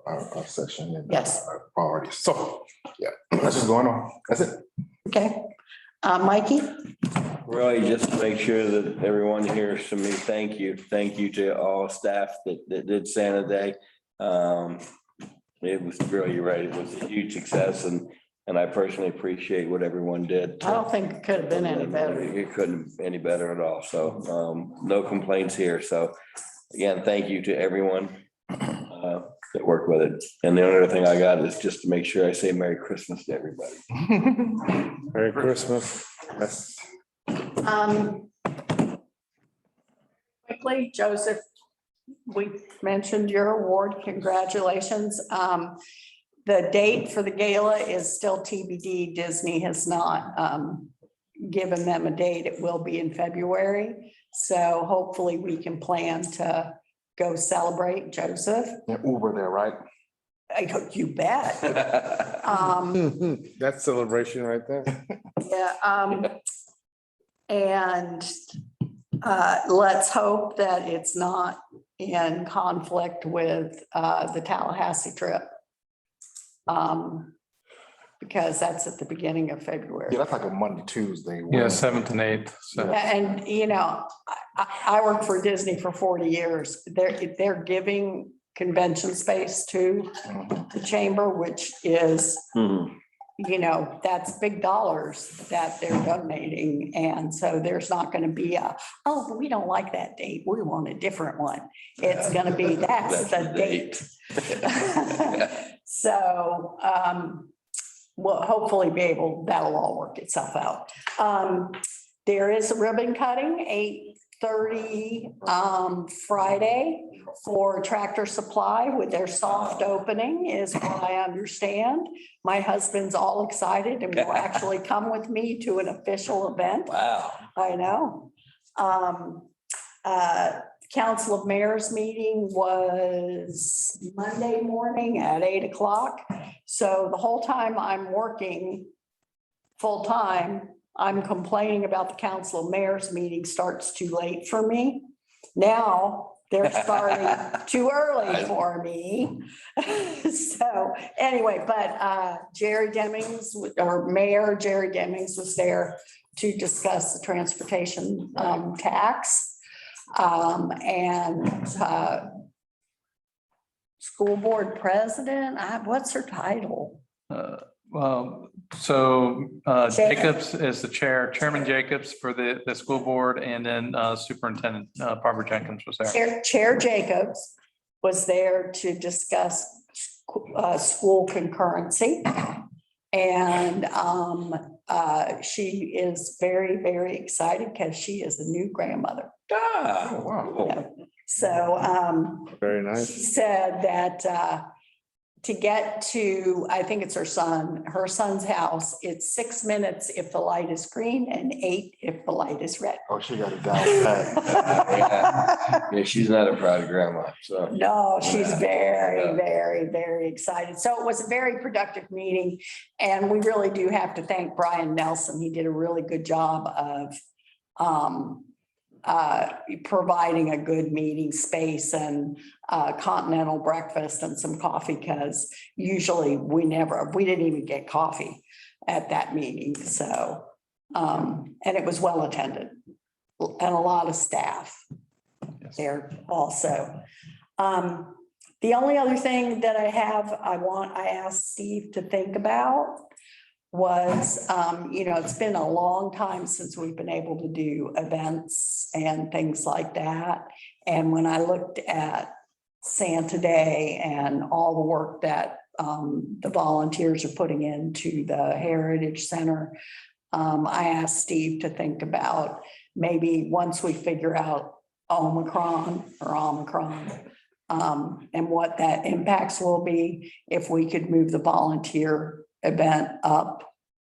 our session and Yes. our priorities. So, yeah, that's just going on. That's it. Okay, Mikey? Really, just to make sure that everyone hears from me, thank you. Thank you to all staff that did Santa Day. It was really, you're right, it was a huge success and I personally appreciate what everyone did. I don't think it could have been any better. It couldn't be any better at all. So no complaints here. So again, thank you to everyone that worked with it. And the only other thing I got is just to make sure I say Merry Christmas to everybody. Merry Christmas. Yes. Quickly, Joseph, we mentioned your award. Congratulations. The date for the gala is still TBD. Disney has not given them a date. It will be in February. So hopefully we can plan to go celebrate Joseph. Yeah, Uber there, right? You bet. That's celebration right there. Yeah. And let's hope that it's not in conflict with the Tallahassee trip. Because that's at the beginning of February. Yeah, that's like a Monday, Tuesday. Yeah, 7th and 8th. So And, you know, I worked for Disney for 40 years. They're giving convention space to the chamber, which is, you know, that's big dollars that they're donating. And so there's not going to be oh, but we don't like that date. We want a different one. It's going to be, that's the date. So we'll hopefully be able, that'll all work itself out. There is a ribbon cutting, 8:30 Friday for Tractor Supply with their soft opening is what I understand. My husband's all excited and will actually come with me to an official event. Wow. I know. Council of Mayors meeting was Monday morning at 8 o'clock. So the whole time I'm working full-time, I'm complaining about the Council of Mayors meeting starts too late for me. Now they're starting too early for me. So anyway, but Jerry Demings, or Mayor Jerry Demings was there to discuss the transportation tax. And school board president, what's her title? So Jacobs is the chair, Chairman Jacobs for the school board, and then Superintendent Barbara Jenkins was there. Chair Jacobs was there to discuss school concurrency. And she is very, very excited because she is a new grandmother. Oh, wow. Yeah. So Very nice. she said that to get to, I think it's her son's house, it's 6 minutes if the light is green and 8 if the light is red. Oh, she got it down pat. Yeah, she's not a proud grandma, so. No, she's very, very, very excited. So it was a very productive meeting. And we really do have to thank Brian Nelson. He did a really good job of providing a good meeting space and continental breakfast and some coffee, because usually we didn't even get coffee at that meeting. So, and it was well attended and a lot of staff there also. The only other thing that I asked Steve to think about was, you know, it's been a long time since we've been able to do events and things like that. And when I looked at Santa Day and all the work that the volunteers are putting into the Heritage Center. I asked Steve to think about maybe once we figure out Omicron, and what that impacts will be, if we could move the volunteer event up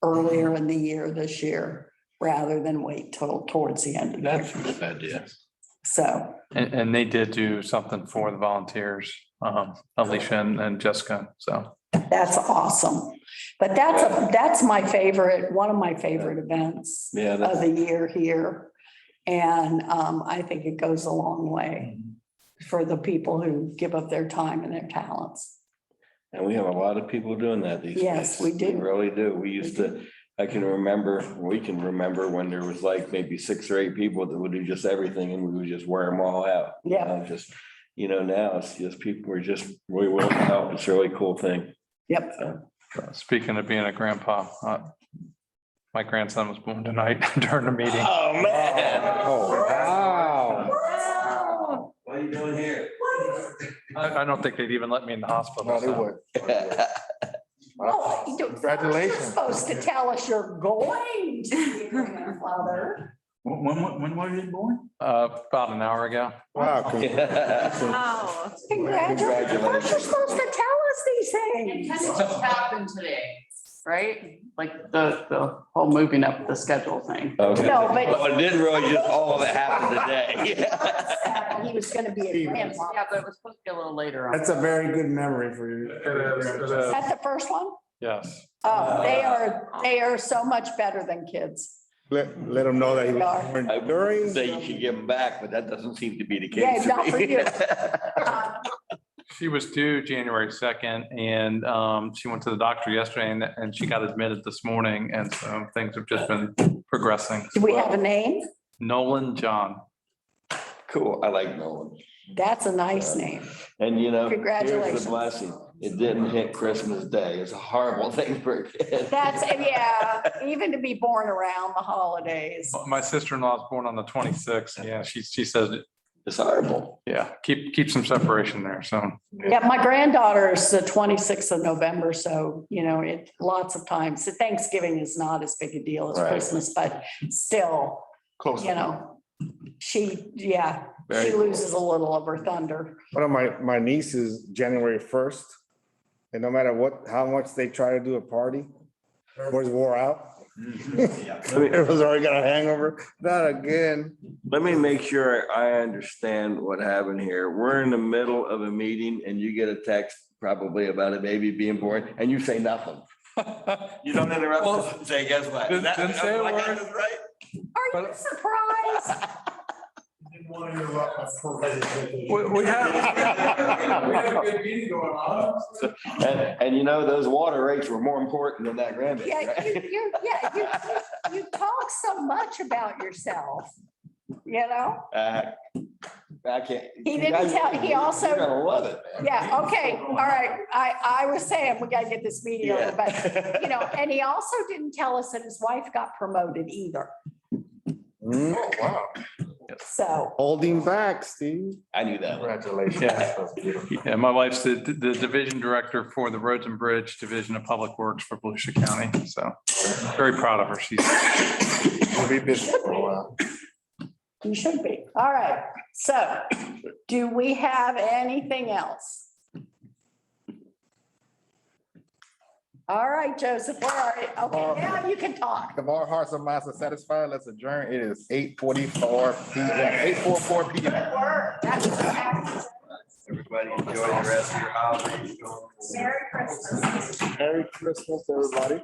earlier in the year this year, rather than wait till towards the end of the year. That's a good idea. So, And they did do something for the volunteers, Alicia and Jessica, so. that's awesome. But that's my favorite, one of my favorite events Yeah, of the year here. And I think it goes a long way for the people who give up their time and their talents. and we have a lot of people doing that these days. Yes, we do. We really do. We used to, we can remember when there was like maybe 6 or 8 people that would do just everything and we would just wear them all out. Yeah. Just, now it's just people are just really willing to help. It's a really cool thing. Yep. Speaking of being a grandpa, my grandson was born tonight during the meeting. Oh, man. Oh, wow. What are you doing here? I don't think they'd even let me in the hospital. No, they so. would. Well, you're Congratulations. supposed to tell us you're going to be a grandfather. When was he born? About an hour ago. Wow. Oh, Congratulations. You're supposed to tell us these It things. kind of just happened today, right? Like the whole moving up the schedule thing. Okay. No, but- Well, it didn't really just all of it happen today. He was gonna be a grandfather. Yeah, but it was supposed to be a little later on. That's a very good memory for you. Is that the first one? Yes. Oh, they are so much better than kids. Let them know that he They are. was born I during. say you should give them back, but that doesn't seem to be the case. Yeah, not for you. She was due January 2nd and she went to the doctor yesterday and she got admitted this morning. And so things have just been progressing. Do we have a name? Nolan John. Cool. I like Nolan. That's a nice name. And here's Congratulations. the blessing. It didn't hit Christmas Day. It's a horrible thing for a kid. That's, yeah, even to be born around the holidays. My sister-in-law was born on the 26th. Yeah, she says, It's horrible. yeah, keep some separation there. So. Yeah, my granddaughter is the 26th of November, so, it, lots of times, Thanksgiving is not as big a deal as Right. Christmas, but still, Close. she Very cool. loses a little of her thunder. One of my nieces, January 1st, and no matter how much they try to do a party, it was wore out. It was already got a hangover. Not again. Let me make sure I understand what happened here. We're in the middle of a meeting and you get a text probably about a baby being born and you say nothing. You don't interrupt us and say, guess what? Didn't say a I got word. this right? Are you surprised? Didn't want to interrupt my parade. We have a good meeting going on. And those water rates were more important than that grandbaby. Yeah, right? you talk so much about yourself, I can't. He didn't tell- he also- You're gonna love it, man. Yeah, okay, all right. I was saying, we gotta get this meeting over, but, and he also didn't tell us that his wife got promoted either. Oh, wow. So, Holding back, Steve. I knew that. Congratulations. Yeah, my wife's the division director for the Roads and Bridge Division of Public Works for Volusia County. So very proud of her. She's We'll be busy for a while. you should be. All right. So, do we have anything else? All right, Joseph, where are you? Okay, now you can talk. If our hearts and minds are satisfied, let's adjourn. It is 8:44 PM, 8:44 PM. Everybody enjoy the rest of your holidays. Merry Christmas. Merry Christmas, everybody.